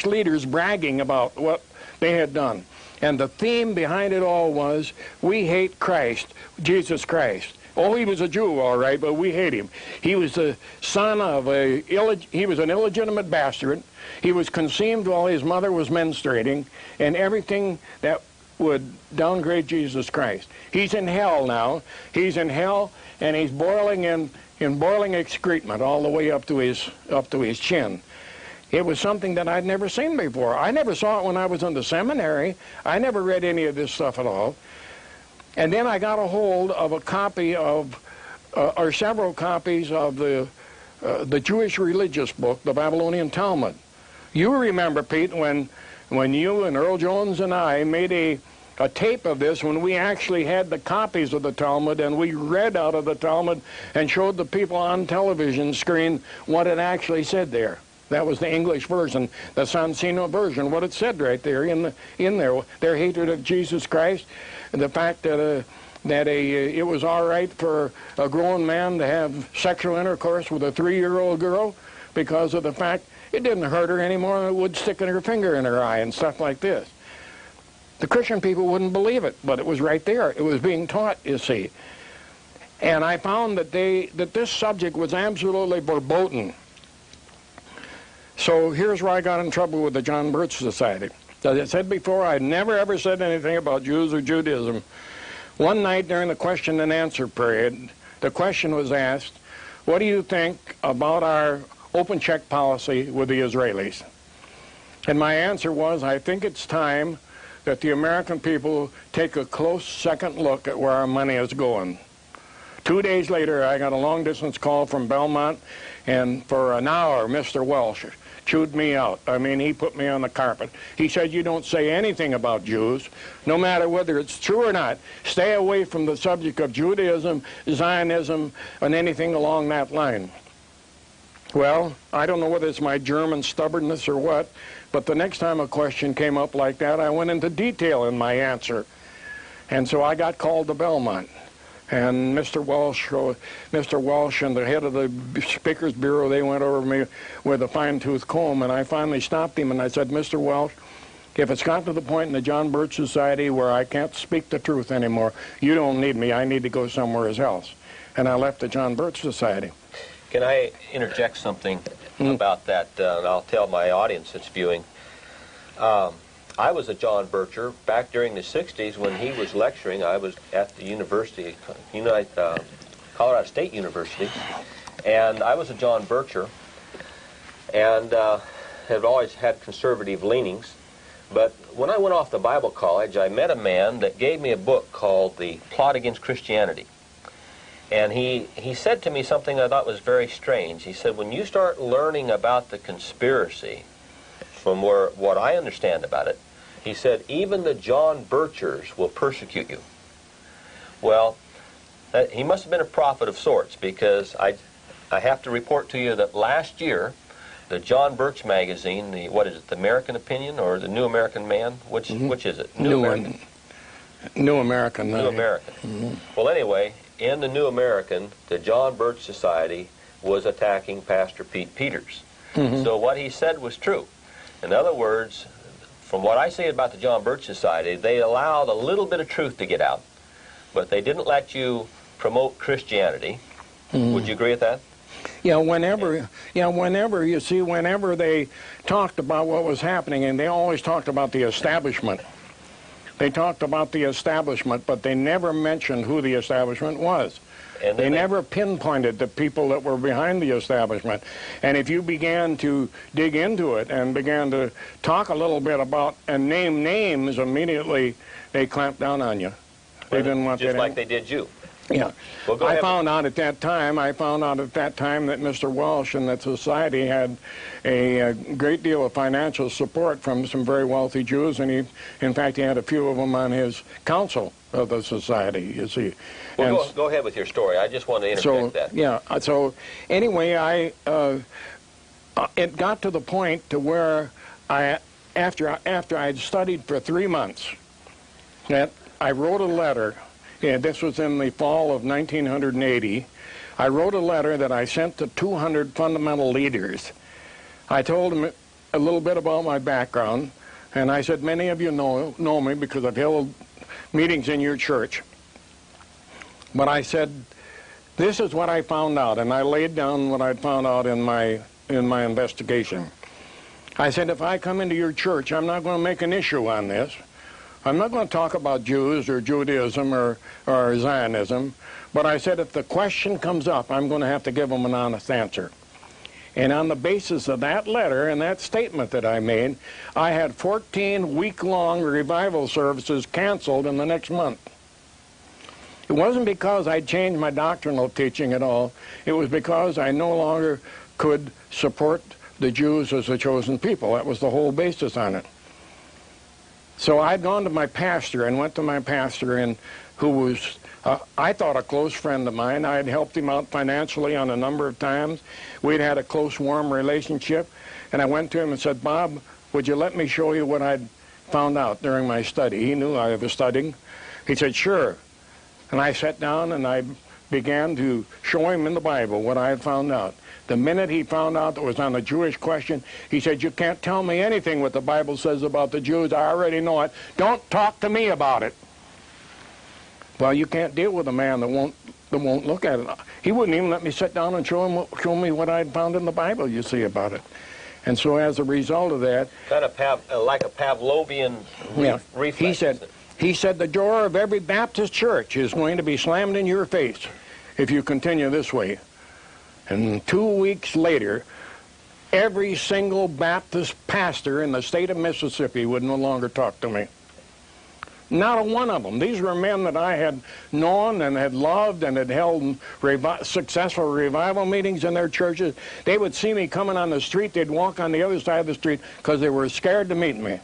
leaders bragging about what they had done. And the theme behind it all was, we hate Christ, Jesus Christ. Oh, he was a Jew, all right, but we hate him. He was the son of he was an illegitimate bastard. He was conceived while his mother was menstruating, and everything that would downgrade Jesus Christ. He's in hell now. He's in hell, and he's boiling in boiling excrement all the way up to his chin. It was something that I'd never seen before. I never saw it when I was in the seminary. I never read any of this stuff at all. And then I got a hold of a copy of, or several copies of the Jewish religious book, the Babylonian Talmud. You remember, Pete, when you and Earl Jones and I made a tape of this, when we actually had the copies of the Talmud and we read out of the Talmud and showed the people on television screen what it actually said there. That was the English version, the Sansino version, what it said right there in there. Their hatred of Jesus Christ, and the fact that it was all right for a grown man to have sexual intercourse with a 3-year-old girl because of the fact it didn't hurt her anymore than it would sticking her finger in her eye and stuff like this. The Christian people wouldn't believe it, but it was right there. It was being taught, you see. And I found that this subject was absolutely verboten. So here's where I got in trouble with the John Birch Society. As I said before, I never ever said anything about Jews or Judaism. One night during the question and answer period, the question was asked, what do you think about our open check policy with the Israelis? And my answer was, I think it's time that the American people take a close second look at where our money is going. 2 days later, I got a long-distance call from Belmont, and for an hour, Mr. Welsh chewed me out. I mean, he put me on the carpet. He said, you don't say anything about Jews, no matter whether it's true or not. Stay away from the subject of Judaism, Zionism, and anything along that line. Well, I don't know whether it's my German stubbornness or what, but the next time a question came up like that, I went into detail in my answer. And so I got called to Belmont. And Mr. Walsh and the head of the Speakers Bureau, they went over me with a fine-tooth comb, and I finally stopped him and I said, Mr. Walsh, if it's gotten to the point in the John Birch Society where I can't speak the truth anymore, you don't need me. I need to go somewhere else. And I left the John Birch Society. Can I interject something about that? And I'll tell my audience that's viewing. I was a John Bircher back during the 60s when he was lecturing. I was at the university, Colorado State University, and I was a John Bircher and had always had conservative leanings. But when I went off to Bible college, I met a man that gave me a book called The Plot Against Christianity. And he said to me something I thought was very strange. He said, when you start learning about the conspiracy, from what I understand about it, he said, even the John Birchers will persecute you. Well, he must have been a prophet of sorts, because I have to report to you that last year, the John Birch magazine, the American Opinion or the New American Man? Which is it? New American. New American. New American. Mm-hmm. Well, anyway, in the New American, the John Birch Society was attacking Pastor Pete Peters. Mm-hmm. So what he said was true. In other words, from what I say about the John Birch Society, they allowed a little bit of truth to get out, but they didn't let you promote Christianity. Mm-hmm. Would you agree with that? Yeah, whenever they talked about what was happening, and they always talked about the establishment. They talked about the establishment, but they never mentioned who the establishment was. And they never pinpointed the people that were behind the establishment. And if you began to dig into it and began to talk a little bit about and name names, immediately they clamped down on you. They didn't want that. Just like they did you. Yeah. Well, I found out at that time that Mr. Walsh and that society had a great deal of financial support from some very wealthy Jews, and in fact, he had a few of them on his council of the society, you see. Well, go ahead with your story. I just wanted to interject that. Yeah, so anyway, it got to the point to where after I had studied for 3 months, that I wrote a letter. Yeah, this was in the fall of 1980. I wrote a letter that I sent to 200 fundamental leaders. I told them a little bit about my background, and I said, many of you know me because I've held meetings in your church. But I said, this is what I found out, and I laid down what I'd found out in my investigation. I said, if I come into your church, I'm not going to make an issue on this. I'm not going to talk about Jews or Judaism or Zionism, but I said if the question comes up, I'm going to have to give them an honest answer. And on the basis of that letter and that statement that I made, I had 14 week-long revival services canceled in the next month. It wasn't because I changed my doctrinal teaching at all. It was because I no longer could support the Jews as a chosen people. That was the whole basis on it. So I'd gone to my pastor and went to my pastor, and who was, I thought, a close friend of mine. I had helped him out financially on a number of times. We'd had a close, warm relationship. And I went to him and said, Bob, would you let me show you what I'd found out during my study? He knew I was studying. He said, sure. And I sat down and I began to show him in the Bible what I had found out. The minute he found out that was on the Jewish question, he said, you can't tell me anything what the Bible says about the Jews. I already know it. Don't talk to me about it. Well, you can't deal with a man that won't look at it. He wouldn't even let me sit down and show me what I'd found in the Bible, you see, about it. And so as a result of that... Kind of like a Pavlovian reflex. He said the door of every Baptist church is going to be slammed in your face if you continue this way. And 2 weeks later, every single Baptist pastor in the state of Mississippi would no longer talk to me. Not a one of them. These were men that I had known and had loved and had held successful revival meetings in their churches. They would see me coming on the street. They'd walk on the other side of the street because they were scared to meet me.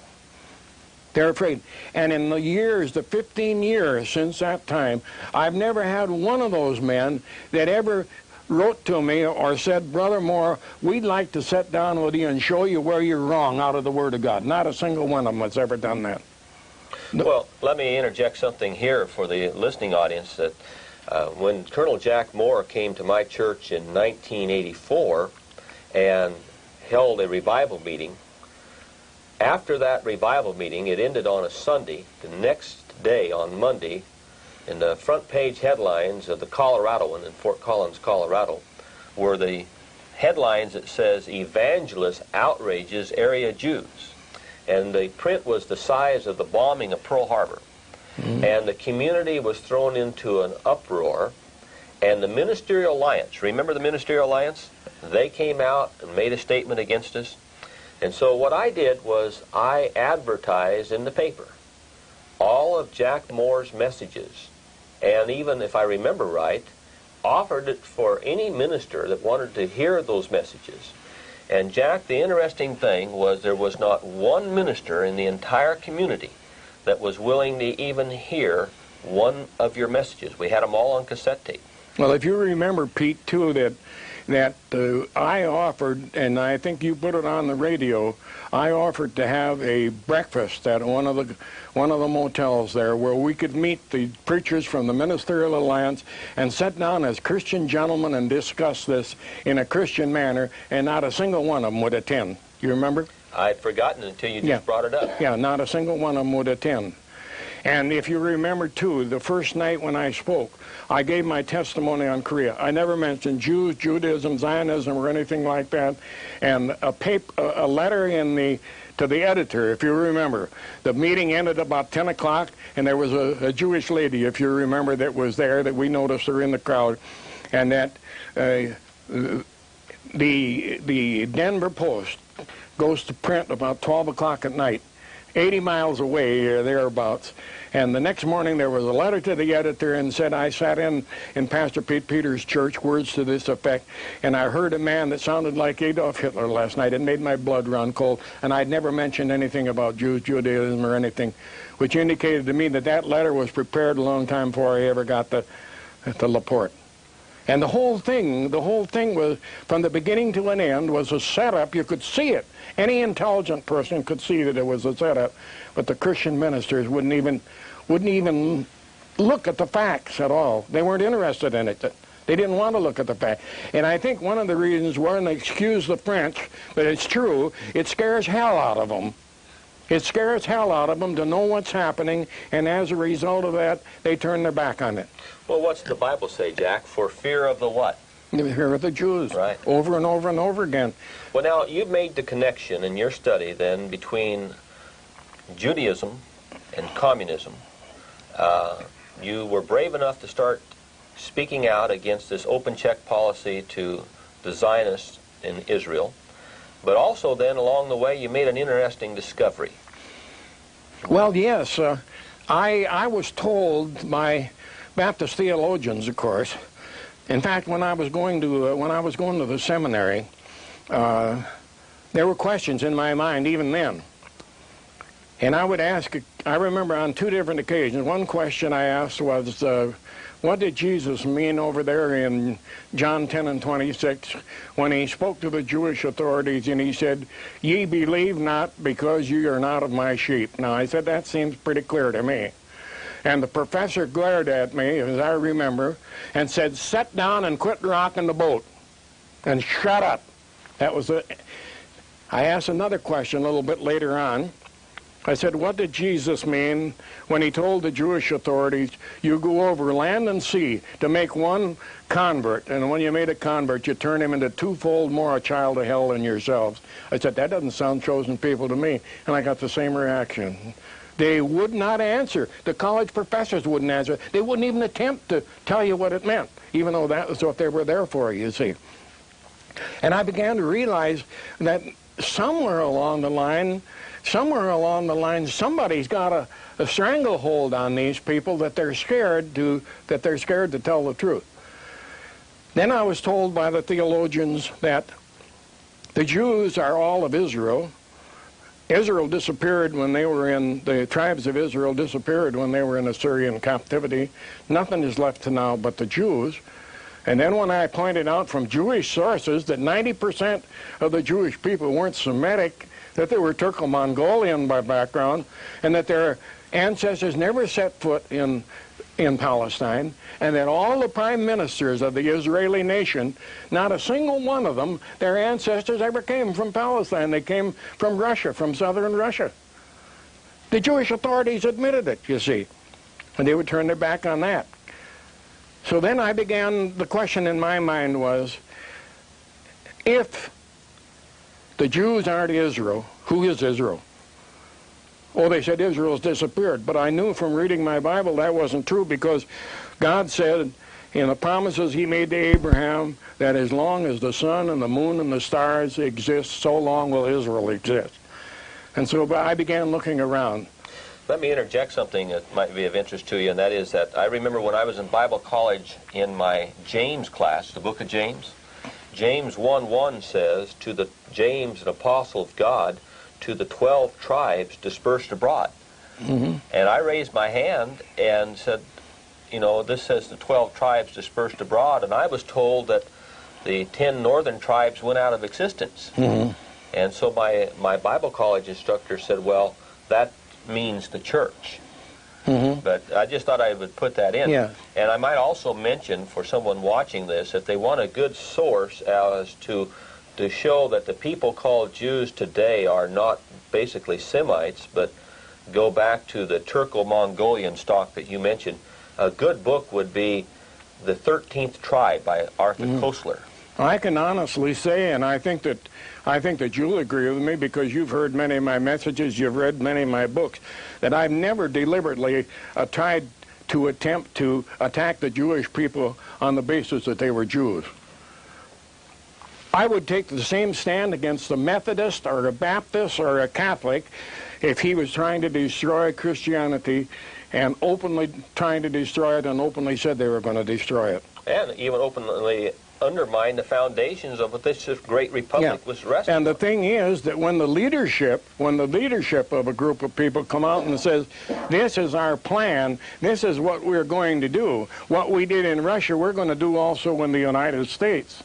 They're afraid. And in the 15 years since that time, I've never had one of those men that ever wrote to me or said, Brother Moore, we'd like to sit down with you and show you where you're wrong out of the Word of God. Not a single one of them has ever done that. Well, let me interject something here for the listening audience, that when Colonel Jack Moore came to my church in 1984 and held a revival meeting, after that revival meeting, it ended on a Sunday. The next day, on Monday, in the front page headlines of the Coloradoan in Fort Collins, Colorado, were the headlines that says, Evangelist outrages area Jews. And the print was the size of the bombing of Pearl Harbor. And the community was thrown into an uproar. And the Ministerial Alliance, remember the Ministerial Alliance? They came out and made a statement against us. And so what I did was I advertised in the paper all of Jack Moore's messages, and even, if I remember right, offered it for any minister that wanted to hear those messages. And Jack, the interesting thing was there was not one minister in the entire community that was willing to even hear one of your messages. We had them all on cassette tape. Well, if you remember, Pete, too, that I offered, and I think you put it on the radio, I offered to have a breakfast at one of the motels there where we could meet the preachers from the Ministerial Alliance and sit down as Christian gentlemen and discuss this in a Christian manner, and not a single one of them would attend. You remember? I'd forgotten until you just brought it up. Yeah, not a single one of them would attend. And if you remember, too, the first night when I spoke, I gave my testimony on Korea. I never mentioned Jews, Judaism, Zionism, or anything like that. And a letter to the editor, if you remember. The meeting ended about 10 o'clock, and there was a Jewish lady, if you remember, that was there, that we noticed her in the crowd. And that the Denver Post goes to print about 12 o'clock at night, 80 miles away or thereabouts. And the next morning there was a letter to the editor and said, I sat in Pastor Pete Peters' church, words to this effect, and I heard a man that sounded like Adolf Hitler last night. It made my blood run cold, and I'd never mentioned anything about Jews, Judaism, or anything, which indicated to me that that letter was prepared a long time before I ever got to Laporte. And the whole thing was, from the beginning to an end, was a setup. You could see it. Any intelligent person could see that it was a setup, but the Christian ministers wouldn't even look at the facts at all. They weren't interested in it. They didn't want to look at the facts. And I think one of the reasons were, and excuse the French, but it's true, it scares hell out of them. It scares hell out of them to know what's happening, and as a result of that, they turn their back on it. Well, what's the Bible say, Jack? For fear of the what? The fear of the Jews. Right. Over and over and over again. Well, now, you've made the connection in your study, then, between Judaism and communism. You were brave enough to start speaking out against this open check policy to the Zionists in Israel. But also, then, along the way, you made an interesting discovery. Well, yes. I was told by Baptist theologians, of course. In fact, when I was going to the seminary, there were questions in my mind even then. And I would ask, I remember on two different occasions, one question I asked was, what did Jesus mean over there in John 10 and 26 when he spoke to the Jewish authorities and he said, ye believe not because ye are not of my sheep. Now, I said, that seems pretty clear to me. And the professor glared at me, as I remember, and said, sit down and quit rocking the boat and shut up. That was it. I asked another question a little bit later on. I said, what did Jesus mean when he told the Jewish authorities, you go over land and sea to make one convert, and when you made a convert, you turn him into twofold more a child of hell than yourselves? I said, that doesn't sound chosen people to me. And I got the same reaction. They would not answer. The college professors wouldn't answer. They wouldn't even attempt to tell you what it meant, even though that was what they were there for, you see. And I began to realize that somewhere along the line, somebody's got a stranglehold on these people that they're scared to tell the truth. Then I was told by the theologians that the Jews are all of Israel. Israel disappeared when they were in, the tribes of Israel disappeared when they were in Assyrian captivity. Nothing is left to now but the Jews. And then when I pointed out from Jewish sources that 90% of the Jewish people weren't Semitic, that they were Turco-Mongolian by background, and that their ancestors never set foot in Palestine, and that all the prime ministers of the Israeli nation, not a single one of them, their ancestors ever came from Palestine. They came from Russia, from southern Russia. The Jewish authorities admitted it, you see, and they would turn their back on that. So then I began, the question in my mind was, if the Jews aren't Israel, who is Israel? Oh, they said Israel's disappeared, but I knew from reading my Bible that wasn't true, because God said in the promises he made to Abraham that as long as the sun and the moon and the stars exist, so long will Israel exist. And so I began looking around. Let me interject something that might be of interest to you, and that is that I remember when I was in Bible college in my James class, the book of James, James 1:1 says, to the James, an apostle of God, to the 12 tribes dispersed abroad. Mm-hmm. And I raised my hand and said, you know, this says the 12 tribes dispersed abroad, and I was told that the 10 northern tribes went out of existence. Mm-hmm. And so my Bible college instructor said, well, that means the church. Mm-hmm. But I just thought I would put that in. Yeah. And I might also mention for someone watching this, if they want a good source as to show that the people called Jews today are not basically Semites, but go back to the Turco-Mongolian stock that you mentioned, a good book would be The 13th Tribe by Arthur Koestler. I can honestly say, and I think that you'll agree with me because you've heard many of my messages, you've read many of my books, that I've never deliberately tried to attempt to attack the Jewish people on the basis that they were Jews. I would take the same stand against a Methodist or a Baptist or a Catholic if he was trying to destroy Christianity and openly trying to destroy it and openly said they were going to destroy it. And even openly undermine the foundations of what this great republic was resting on. And the thing is that when the leadership of a group of people come out and says, this is our plan, this is what we're going to do, what we did in Russia, we're going to do also in the United States.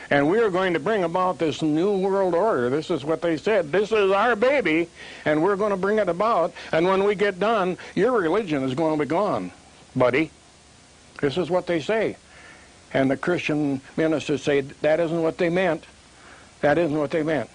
And we are going to bring about this new world order. This is what they said. This is our baby, and we're going to bring it about. And when we get done, your religion is going to be gone, buddy. This is what they say. And the Christian ministers say, that isn't what they meant. That isn't what they meant.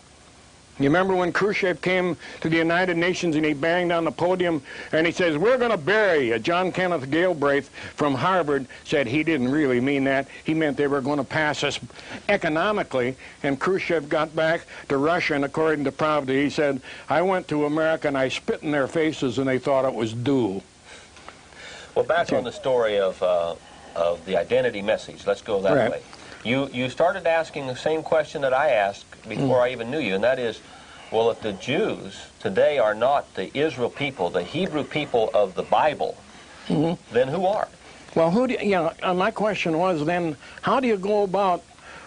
You remember when Khrushchev came to the United Nations and he banged on the podium and he says, we're going to bury you. John Kenneth Galbraith from Harvard said he didn't really mean that. He meant they were going to pass us economically. And Khrushchev got back to Russia, and according to Pravda, he said, I went to America and I spit in their faces and they thought it was dew. Well, back on the story of the identity message. Let's go that way. You started asking the same question that I asked before I even knew you, and that is, well, if the Jews today are not the Israel people, the Hebrew people of the Bible, then who are? Well, my question was then, how do you go about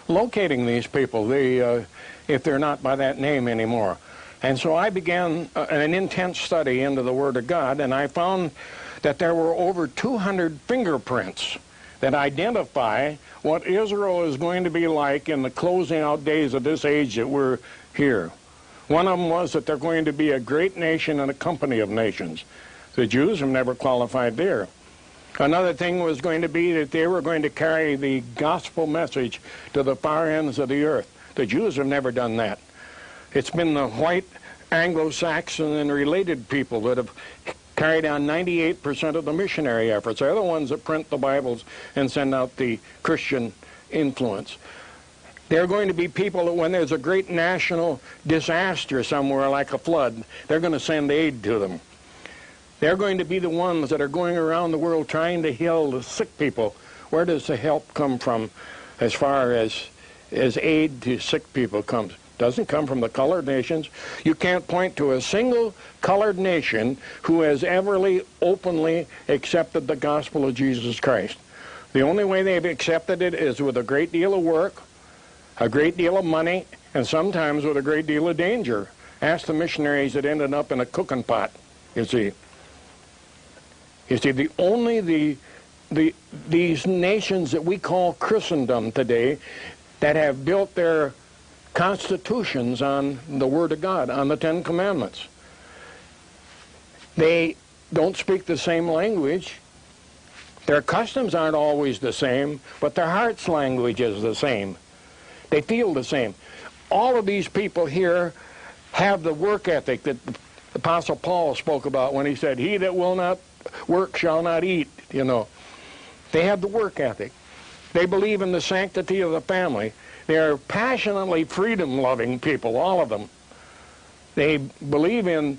locating these people, if they're not by that name anymore? And so I began an intense study into the Word of God, and I found that there were over 200 fingerprints that identify what Israel is going to be like in the closing out days of this age that we're here. One of them was that they're going to be a great nation and a company of nations. The Jews have never qualified there. Another thing was going to be that they were going to carry the gospel message to the far ends of the earth. The Jews have never done that. It's been the white Anglo-Saxon and related people that have carried on 98% of the missionary efforts. They're the ones that print the Bibles and send out the Christian influence. They're going to be people that when there's a great national disaster somewhere like a flood, they're going to send aid to them. They're going to be the ones that are going around the world trying to heal the sick people. Where does the help come from as far as aid to sick people comes? Doesn't come from the colored nations. You can't point to a single colored nation who has ever openly accepted the gospel of Jesus Christ. The only way they've accepted it is with a great deal of work, a great deal of money, and sometimes with a great deal of danger. Ask the missionaries that ended up in a cooking pot, you see. You see, only the these nations that we call Christendom today, that have built their constitutions on the Word of God, on the Ten Commandments. They don't speak the same language. Their customs aren't always the same, but their heart's language is the same. They feel the same. All of these people here have the work ethic that the Apostle Paul spoke about when he said, "He that will not work shall not eat," you know. They have the work ethic. They believe in the sanctity of the family. They are passionately freedom-loving people, all of them. They believe in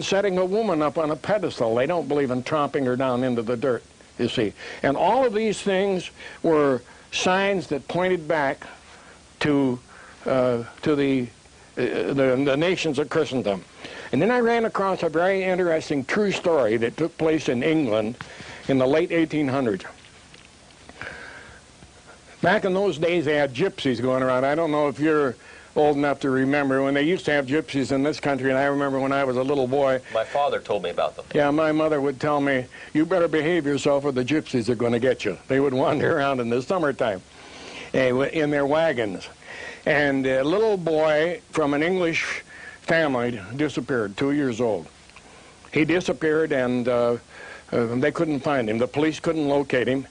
setting a woman up on a pedestal. They don't believe in tromping her down into the dirt, you see. And all of these things were signs that pointed back to the nations of Christendom. And then I ran across a very interesting true story that took place in England in the late 1800s. Back in those days, they had gypsies going around. I don't know if you're old enough to remember when they used to have gypsies in this country, and I remember when I was a little boy. My father told me about them. Yeah, my mother would tell me, "You better behave yourself or the gypsies are going to get you." They would wander around in the summertime in their wagons. And a little boy from an English family disappeared, 2 years old. He disappeared, and they couldn't find him. The police couldn't locate him.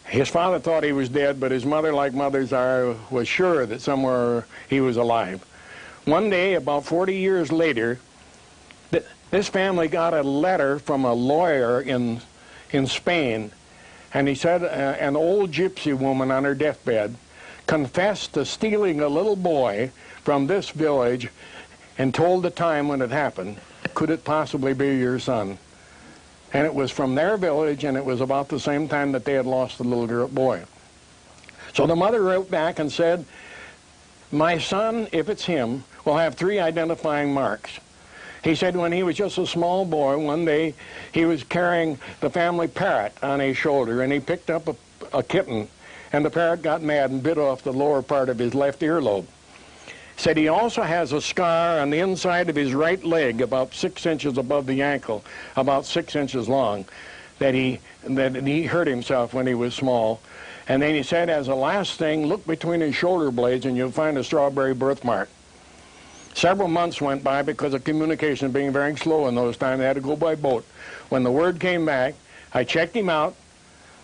His father thought he was dead, but his mother, like mothers are, was sure that somewhere he was alive. One day, about 40 years later, this family got a letter from a lawyer in Spain, and he said an old gypsy woman on her deathbed confessed to stealing a little boy from this village and told the time when it happened. Could it possibly be your son? And it was from their village, and it was about the same time that they had lost the little boy. So the mother wrote back and said, "My son, if it's him, will have 3 identifying marks." He said when he was just a small boy, one day he was carrying the family parrot on his shoulder, and he picked up a kitten, and the parrot got mad and bit off the lower part of his left earlobe. Said he also has a scar on the inside of his right leg, about 6 inches above the ankle, about 6 inches long, that he hurt himself when he was small. And then he said, as a last thing, look between his shoulder blades and you'll find a strawberry birthmark. Several months went by because of communication being very slow in those times. They had to go by boat. When the word came back, I checked him out.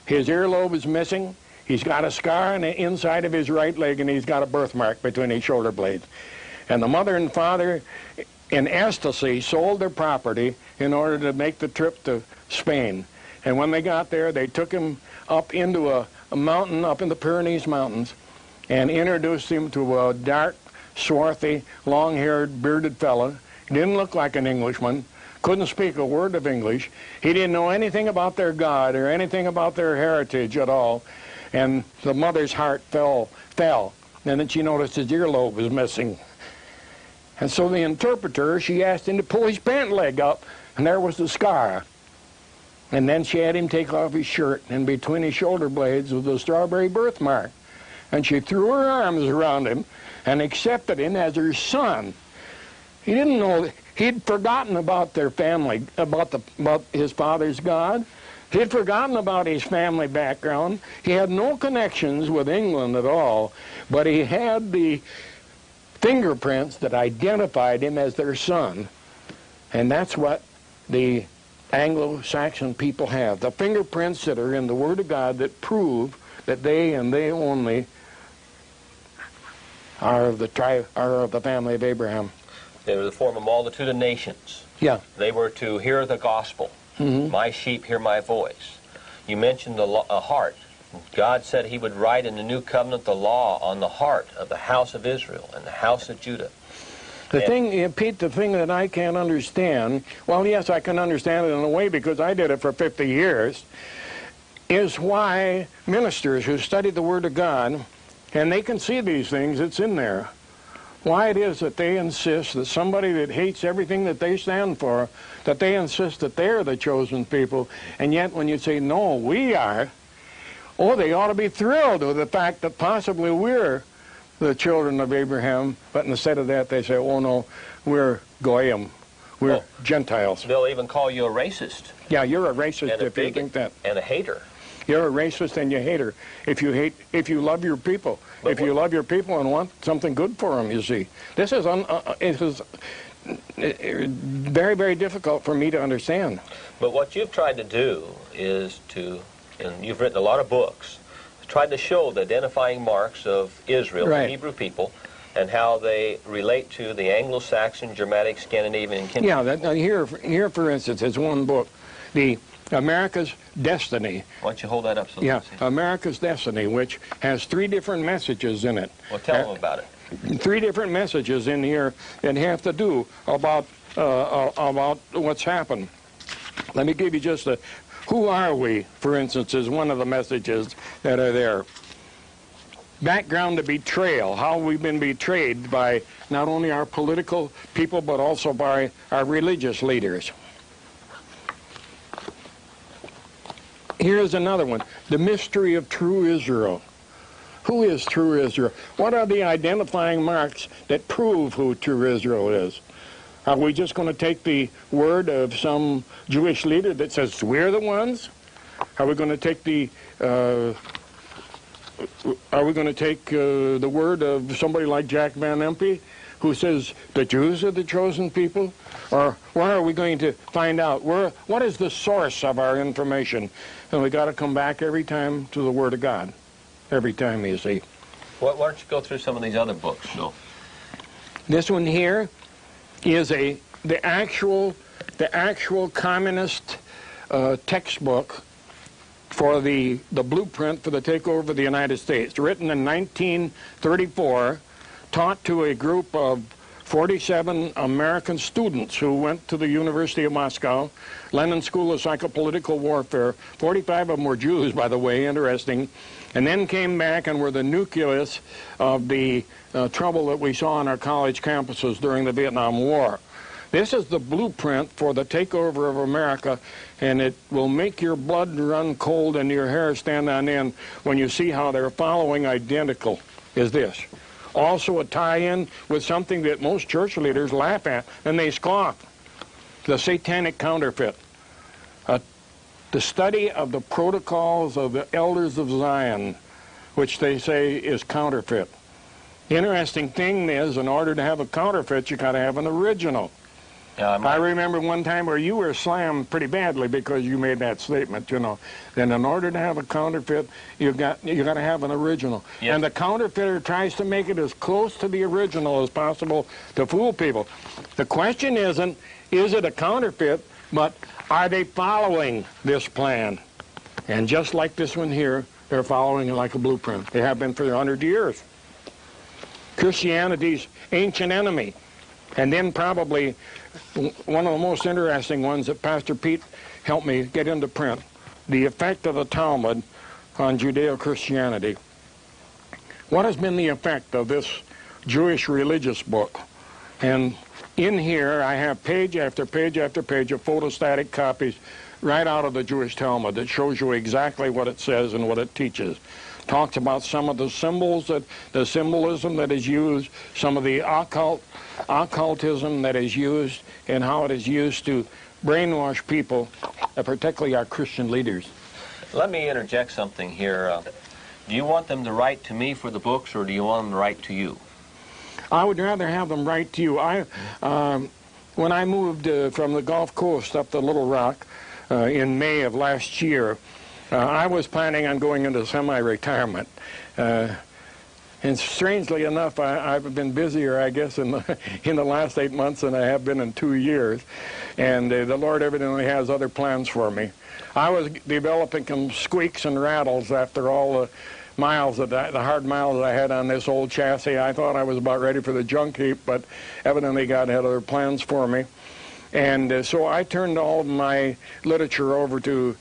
His earlobe is missing. He's got a scar on the inside of his right leg, and he's got a birthmark between his shoulder blades. And the mother and father, in ecstasy, sold their property in order to make the trip to Spain. And when they got there, they took him up into a mountain, up in the Pyrenees Mountains, and introduced him to a dark, swarthy, long-haired, bearded fellow. He didn't look like an Englishman, couldn't speak a word of English. He didn't know anything about their God or anything about their heritage at all. And the mother's heart fell. And then she noticed his earlobe was missing. And so the interpreter, she asked him to pull his pant leg up, and there was the scar. And then she had him take off his shirt, and between his shoulder blades was a strawberry birthmark. And she threw her arms around him and accepted him as her son. He didn't know, he'd forgotten about their family, about his father's God. He'd forgotten about his family background. He had no connections with England at all, but he had the fingerprints that identified him as their son. And that's what the Anglo-Saxon people have, the fingerprints that are in the Word of God that prove that they and they only are of the family of Abraham. They were to form a multitude of nations. Yeah. They were to hear the gospel. Mm-hmm. My sheep hear my voice. You mentioned a heart. God said he would write in the new covenant the law on the heart of the house of Israel and the house of Judah. Pete, the thing that I can't understand, well, yes, I can understand it in a way because I did it for 50 years, is why ministers who study the Word of God, and they can see these things, it's in there, why it is that they insist that somebody that hates everything that they stand for, that they insist that they're the chosen people, and yet when you say, no, we are, oh, they ought to be thrilled with the fact that possibly we're the children of Abraham, but instead of that they say, oh no, we're Goyim, we're Gentiles. They'll even call you a racist. Yeah, you're a racist if you think that. And a hater. You're a racist and you hate her. If you love your people, if you love your people and want something good for them, you see. This is very, very difficult for me to understand. But what you've tried to do is to, and you've written a lot of books, tried to show the identifying marks of Israel, Right. the Hebrew people, and how they relate to the Anglo-Saxon, Germanic, Scandinavian kindred. Yeah, here, for instance, is one book, the America's Destiny. Why don't you hold that up so they Yeah, can see? America's Destiny, which has 3 different messages in it. Well, tell them about it. 3 different messages in here that have to do about what's happened. Let me give you just a, who are we, for instance, is one of the messages that are there. Background to betrayal, how we've been betrayed by not only our political people, but also by our religious leaders. Here's another one, the mystery of true Israel. Who is true Israel? What are the identifying marks that prove who true Israel is? Are we just going to take the word of some Jewish leader that says we're the ones? Are we going to take the word of somebody like Jack Van Impe, who says the Jews are the chosen people? Or where are we going to find out? What is the source of our information? And we got to come back every time to the Word of God. Every time, you see. Why don't you go through some of these other books, Bill? This one here is the actual communist textbook for the blueprint for the takeover of the United States, written in 1934, taught to a group of 47 American students who went to the University of Moscow, Lenin School of Psychopolitical Warfare. 45 of them were Jews, by the way, interesting, and then came back and were the nucleus of the trouble that we saw on our college campuses during the Vietnam War. This is the blueprint for the takeover of America, and it will make your blood run cold and your hair stand on end when you see how they're following identical is this. Also a tie-in with something that most church leaders laugh at and they scoff, the satanic counterfeit. The study of the protocols of the elders of Zion, which they say is counterfeit. Interesting thing is, in order to have a counterfeit, you got to have an original. I remember one time where you were slammed pretty badly because you made that statement, you know. Then in order to have a counterfeit, you got to have an original. Yes. And the counterfeiter tries to make it as close to the original as possible to fool people. The question isn't, is it a counterfeit, but are they following this plan? And just like this one here, they're following it like a blueprint. They have been for 100 years. Christianity's ancient enemy. And then probably one of the most interesting ones that Pastor Pete helped me get into print, the effect of the Talmud on Judeo-Christianity. What has been the effect of this Jewish religious book? And in here I have page after page after page of photostatic copies right out of the Jewish Talmud that shows you exactly what it says and what it teaches. Talks about some of the symbols, the symbolism that is used, some of the occultism that is used, and how it is used to brainwash people, particularly our Christian leaders. Let me interject something here. Do you want them to write to me for the books, or do you want them to write to you? I would rather have them write to you. When I moved from the Gulf Coast up to Little Rock in May of last year, I was planning on going into semi-retirement. And strangely enough, I've been busier, I guess, in the last 8 months than I have been in 2 years. And the Lord evidently has other plans for me. I was developing some squeaks and rattles after all the miles, the hard miles I had on this old chassis. I thought I was about ready for the junk heap, but evidently God had other plans for me. And so I turned all of my literature over to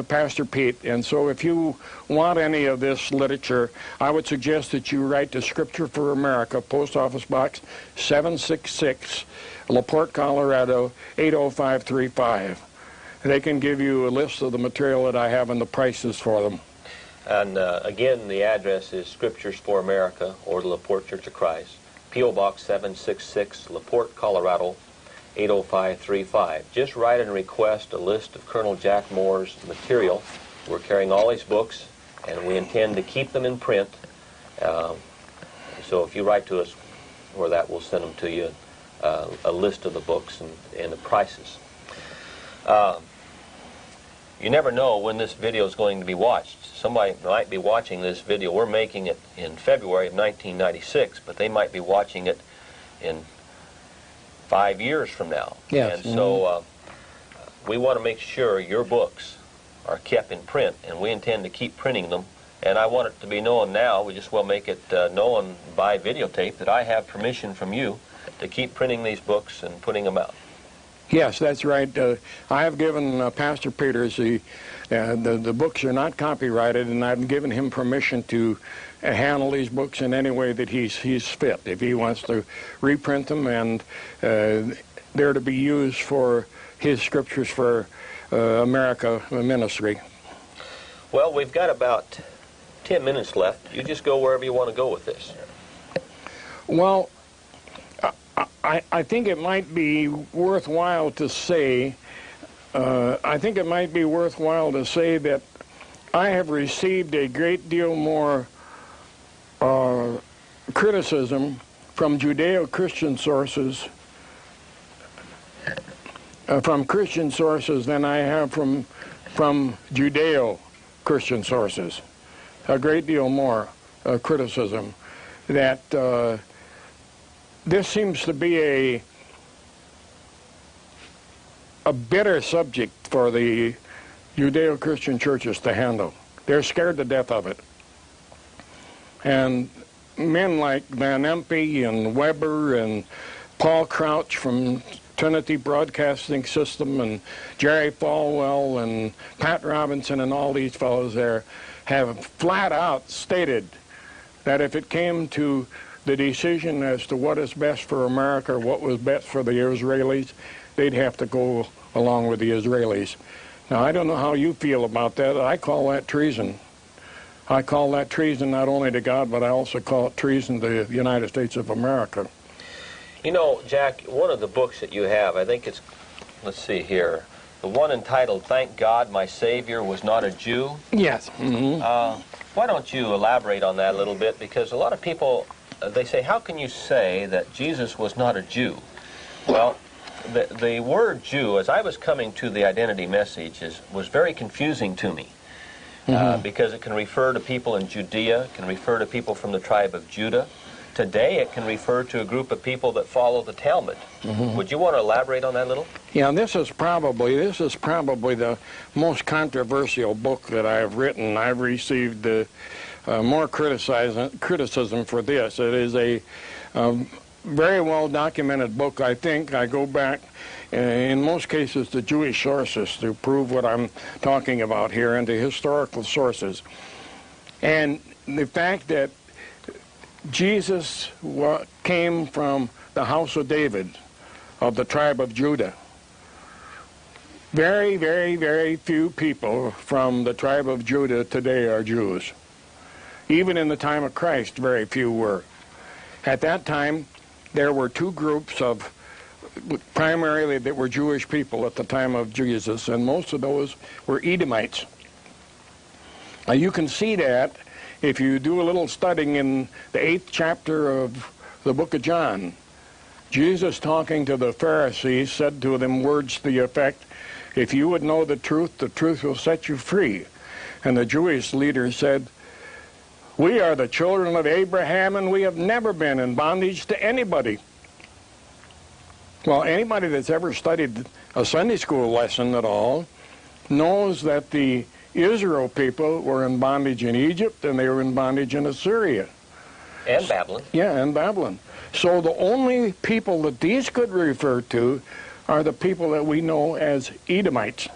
Pastor Pete. And so if you want any of this literature, I would suggest that you write to Scripture for America, Post Office Box 766, LaPorte, Colorado 80535. They can give you a list of the material that I have and the prices for them. And again, the address is Scriptures for America, or the LaPorte Church of Christ, P.O. Box 766, LaPorte, Colorado 80535. Just write and request a list of Colonel Jack Moore's material We're carrying all these books, and we intend to keep them in print. So if you write to us for that, we'll send them to you, a list of the books and the prices. You never know when this video is going to be watched. Somebody might be watching this video. We're making it in February of 1996, but they might be watching it in 5 years from now. Yes. And so we want to make sure your books are kept in print, and we intend to keep printing them. And I want it to be known now, we just will make it known by videotape, that I have permission from you to keep printing these books and putting them out. Yes, that's right. I have given Pastor Peters the books are not copyrighted, and I've given him permission to handle these books in any way that he's fit. If he wants to reprint them, and they're to be used for his scriptures for America ministry. Well, we've got about 10 minutes left. You just go wherever you want to go with this. Well, I think it might be worthwhile to say, that I have received a great deal more criticism from Judeo-Christian sources, than I have from Judeo-Christian sources. A great deal more criticism. That this seems to be a bitter subject for the Judeo-Christian churches to handle. They're scared to death of it. And men like Van Impe and Weber and Paul Crouch from Trinity Broadcasting System and Jerry Falwell and Pat Robinson and all these fellows there have flat out stated that if it came to the decision as to what is best for America or what was best for the Israelis, they'd have to go along with the Israelis. Now, I don't know how you feel about that. I call that treason. I call that treason not only to God, but I also call it treason to the United States of America. You know, Jack, one of the books that you have, I think it's, let's see here, the one entitled, Thank God My Savior Was Not a Jew. Yes. Mm-hmm. Why don't you elaborate on that a little bit? Because a lot of people, they say, how can you say that Jesus was not a Jew? Well, the word Jew, as I was coming to the identity message, was very confusing to me. Because it can refer to people in Judea, it can refer to people from the tribe of Judah. Today it can refer to a group of people that follow the Talmud. Would you want to elaborate on that a little? Yeah, this is probably the most controversial book that I have written. I've received more criticism for this. It is a very well documented book, I think. I go back in most cases to Jewish sources to prove what I'm talking about here, and to historical sources. And the fact that Jesus came from the house of David, of the tribe of Judah. Very, very, very few people from the tribe of Judah today are Jews. Even in the time of Christ, very few were. At that time, there were two groups of, primarily that were Jewish people at the time of Jesus, and most of those were Edomites. Now you can see that if you do a little studying in the 8th chapter of the book of John. Jesus, talking to the Pharisees, said to them words to the effect, if you would know the truth will set you free. And the Jewish leaders said, we are the children of Abraham, and we have never been in bondage to anybody. Well, anybody that's ever studied a Sunday school lesson at all knows that the Israel people were in bondage in Egypt, and they were in bondage in Assyria. And Babylon. Yeah, and Babylon. So the only people that these could refer to are the people that we know as Edomites.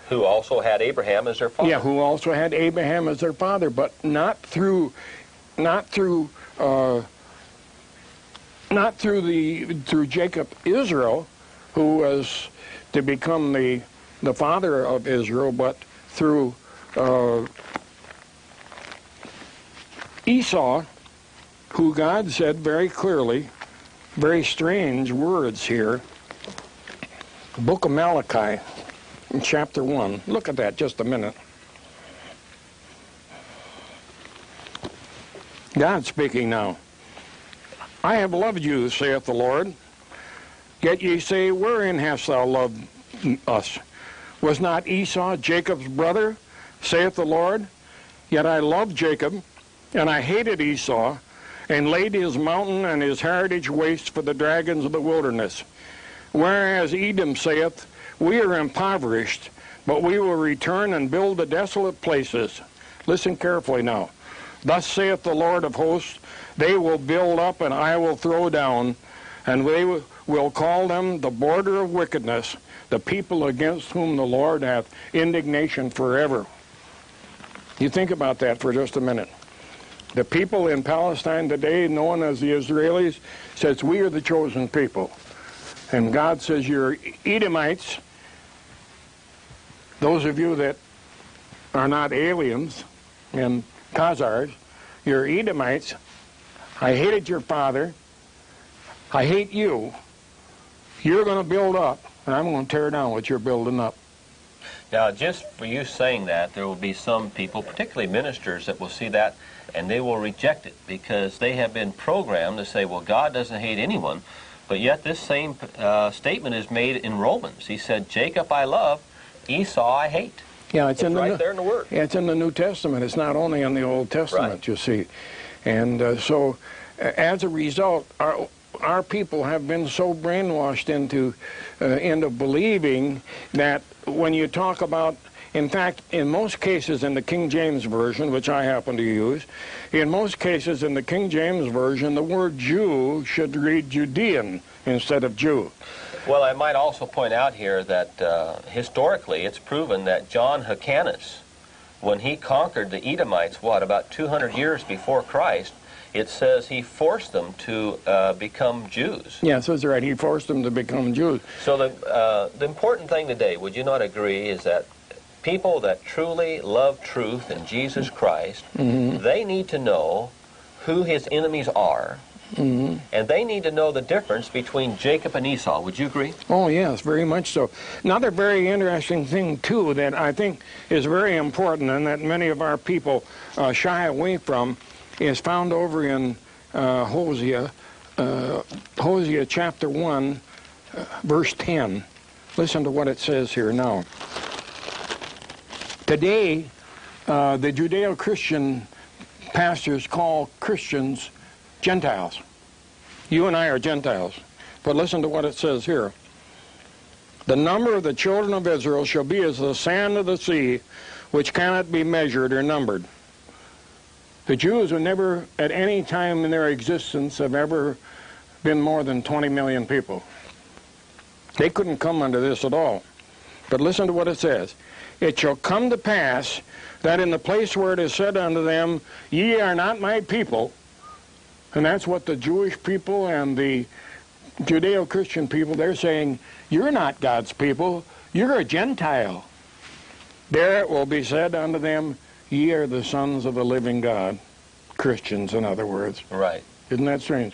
Who also had Abraham as their father. Yeah, who also had Abraham as their father, but not through Jacob, Israel, who was to become the father of Israel, but through Esau, who God said very clearly, very strange words here, the book of Malachi, in chapter 1. Look at that just a minute. God speaking now. I have loved you, saith the Lord. Yet ye say, wherein hast thou loved us? Was not Esau Jacob's brother, saith the Lord? Yet I loved Jacob, and I hated Esau, and laid his mountain and his heritage waste for the dragons of the wilderness. Whereas Edom saith, we are impoverished, but we will return and build the desolate places. Listen carefully now. Thus saith the Lord of hosts, they will build up and I will throw down, and they will call them the border of wickedness, the people against whom the Lord hath indignation forever. You think about that for just a minute. The people in Palestine today, known as the Israelis, says, we are the chosen people. And God says, you're Edomites, those of you that are not aliens and Khazars, you're Edomites. I hated your father. I hate you. You're going to build up, and I'm going to tear down what you're building up. Now, just for you saying that, there will be some people, particularly ministers, that will see that and they will reject it because they have been programmed to say, well, God doesn't hate anyone. But yet this same statement is made in Romans. He said, Jacob I love, Esau I hate. Yeah, it's right there in the Word. Yeah, it's in the New Testament. It's not only in the Old Testament, right. You see. And so, as a result, our people have been so brainwashed into believing that when you talk about, in fact, in most cases in the King James Version, which I happen to use, in most cases in the King James Version, the word Jew should read Judean instead of Jew. Well, I might also point out here that historically it's proven that John Hyrcanus, when he conquered the Edomites, about 200 years before Christ, it says he forced them to become Jews. Yes, that's right. He forced them to become Jews. So the important thing today, would you not agree, is that people that truly love truth in Jesus Christ, they need to know who his enemies are, and they need to know the difference between Jacob and Esau. Would you agree? Oh, yes, very much so. Another very interesting thing, too, that I think is very important and that many of our people shy away from is found over in Hosea chapter 1, verse 10. Listen to what it says here now. Today, the Judeo-Christian pastors call Christians Gentiles. You and I are Gentiles. But listen to what it says here. The number of the children of Israel shall be as the sand of the sea, which cannot be measured or numbered. The Jews would never, at any time in their existence, have ever been more than 20 million people. They couldn't come under this at all. But listen to what it says. It shall come to pass that in the place where it is said unto them, ye are not my people, and that's what the Jewish people and the Judeo-Christian people, they're saying, you're not God's people, you're a Gentile. There it will be said unto them, ye are the sons of the living God. Christians, in other words. Right. Isn't that strange?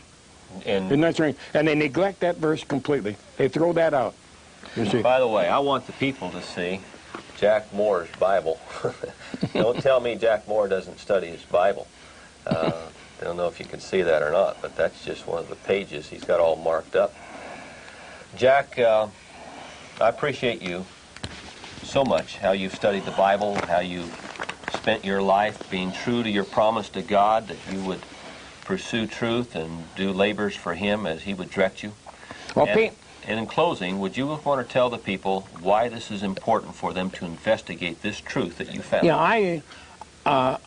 Isn't that strange? And they neglect that verse completely. They throw that out. You see. By the way, I want the people to see Jack Moore's Bible. Don't tell me Jack Moore doesn't study his Bible. I don't know if you can see that or not, but that's just one of the pages he's got all marked up. Jack, I appreciate you so much, how you've studied the Bible, how you spent your life being true to your promise to God, that you would pursue truth and do labors for Him as He would direct you. Well, Pete, and in closing, would you want to tell the people why this is important for them to investigate this truth that you found? Yeah,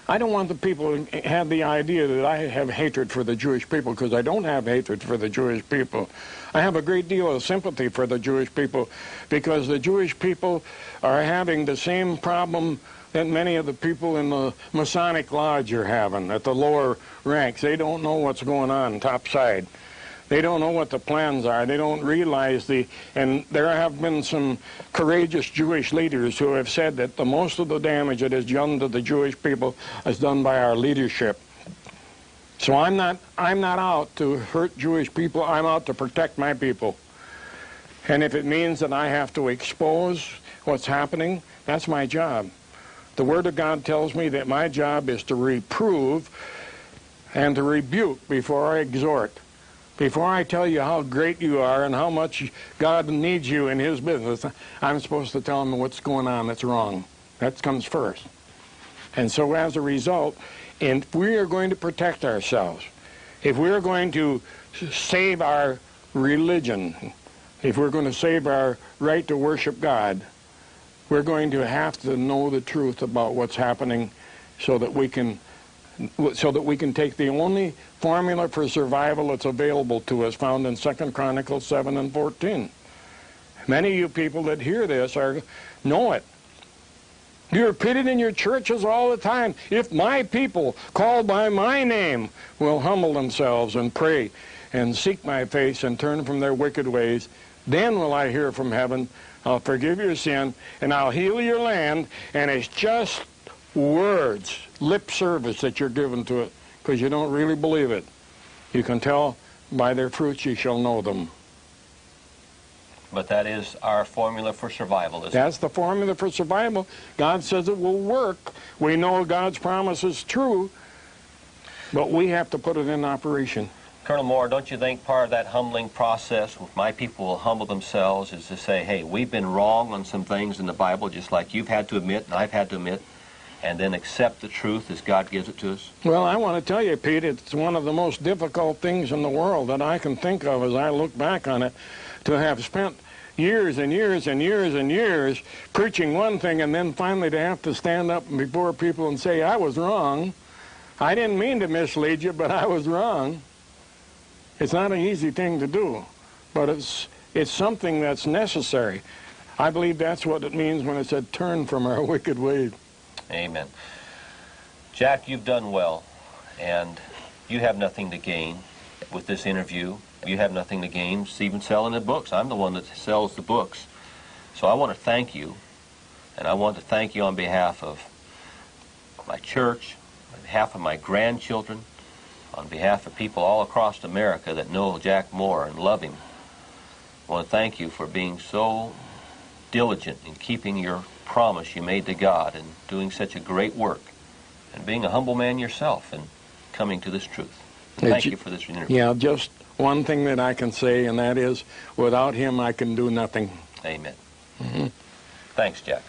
I don't want the people to have the idea that I have hatred for the Jewish people, because I don't have hatred for the Jewish people. I have a great deal of sympathy for the Jewish people, because the Jewish people are having the same problem that many of the people in the Masonic Lodge are having at the lower ranks. They don't know what's going on topside. They don't know what the plans are. They don't realize and there have been some courageous Jewish leaders who have said that the most of the damage that is done to the Jewish people is done by our leadership. So I'm not out to hurt Jewish people. I'm out to protect my people. And if it means that I have to expose what's happening, that's my job. The Word of God tells me that my job is to reprove and to rebuke before I exhort. Before I tell you how great you are and how much God needs you in his business, I'm supposed to tell him what's going on that's wrong. That comes first. And so as a result, if we are going to protect ourselves, if we're going to save our religion, if we're going to save our right to worship God, we're going to have to know the truth about what's happening so that we can take the only formula for survival that's available to us, found in 2 Chronicles 7 and 14. Many of you people that hear this know it. You repeat it in your churches all the time. If my people called by my name will humble themselves and pray and seek my face and turn from their wicked ways, then will I hear from heaven, I'll forgive your sin, and I'll heal your land. And it's just words, lip service that you're giving to it, because you don't really believe it. You can tell by their fruits you shall know them. But that is our formula for survival, isn't it? That's the formula for survival. God says it will work. We know God's promise is true, but we have to put it in operation. Colonel Moore, don't you think part of that humbling process, with my people will humble themselves, is to say, hey, we've been wrong on some things in the Bible, just like you've had to admit and I've had to admit, and then accept the truth as God gives it to us? Well, I want to tell you, Pete, it's one of the most difficult things in the world that I can think of as I look back on it, to have spent years and years and years and years preaching one thing and then finally to have to stand up before people and say, I was wrong. I didn't mean to mislead you, but I was wrong. It's not an easy thing to do, but it's something that's necessary. I believe that's what it means when it said, turn from our wicked ways. Amen. Jack, you've done well, and you have nothing to gain with this interview. You have nothing to gain even selling the books. I'm the one that sells the books. So I want to thank you, and I want to thank you on behalf of my church, on behalf of my grandchildren, on behalf of people all across America that know Jack Moore and love him. I want to thank you for being so diligent in keeping your promise you made to God and doing such a great work, and being a humble man yourself and coming to this truth. And thank you for this interview. Yeah, just one thing that I can say, and that is, without him I can do nothing. Amen. Thanks, Jack.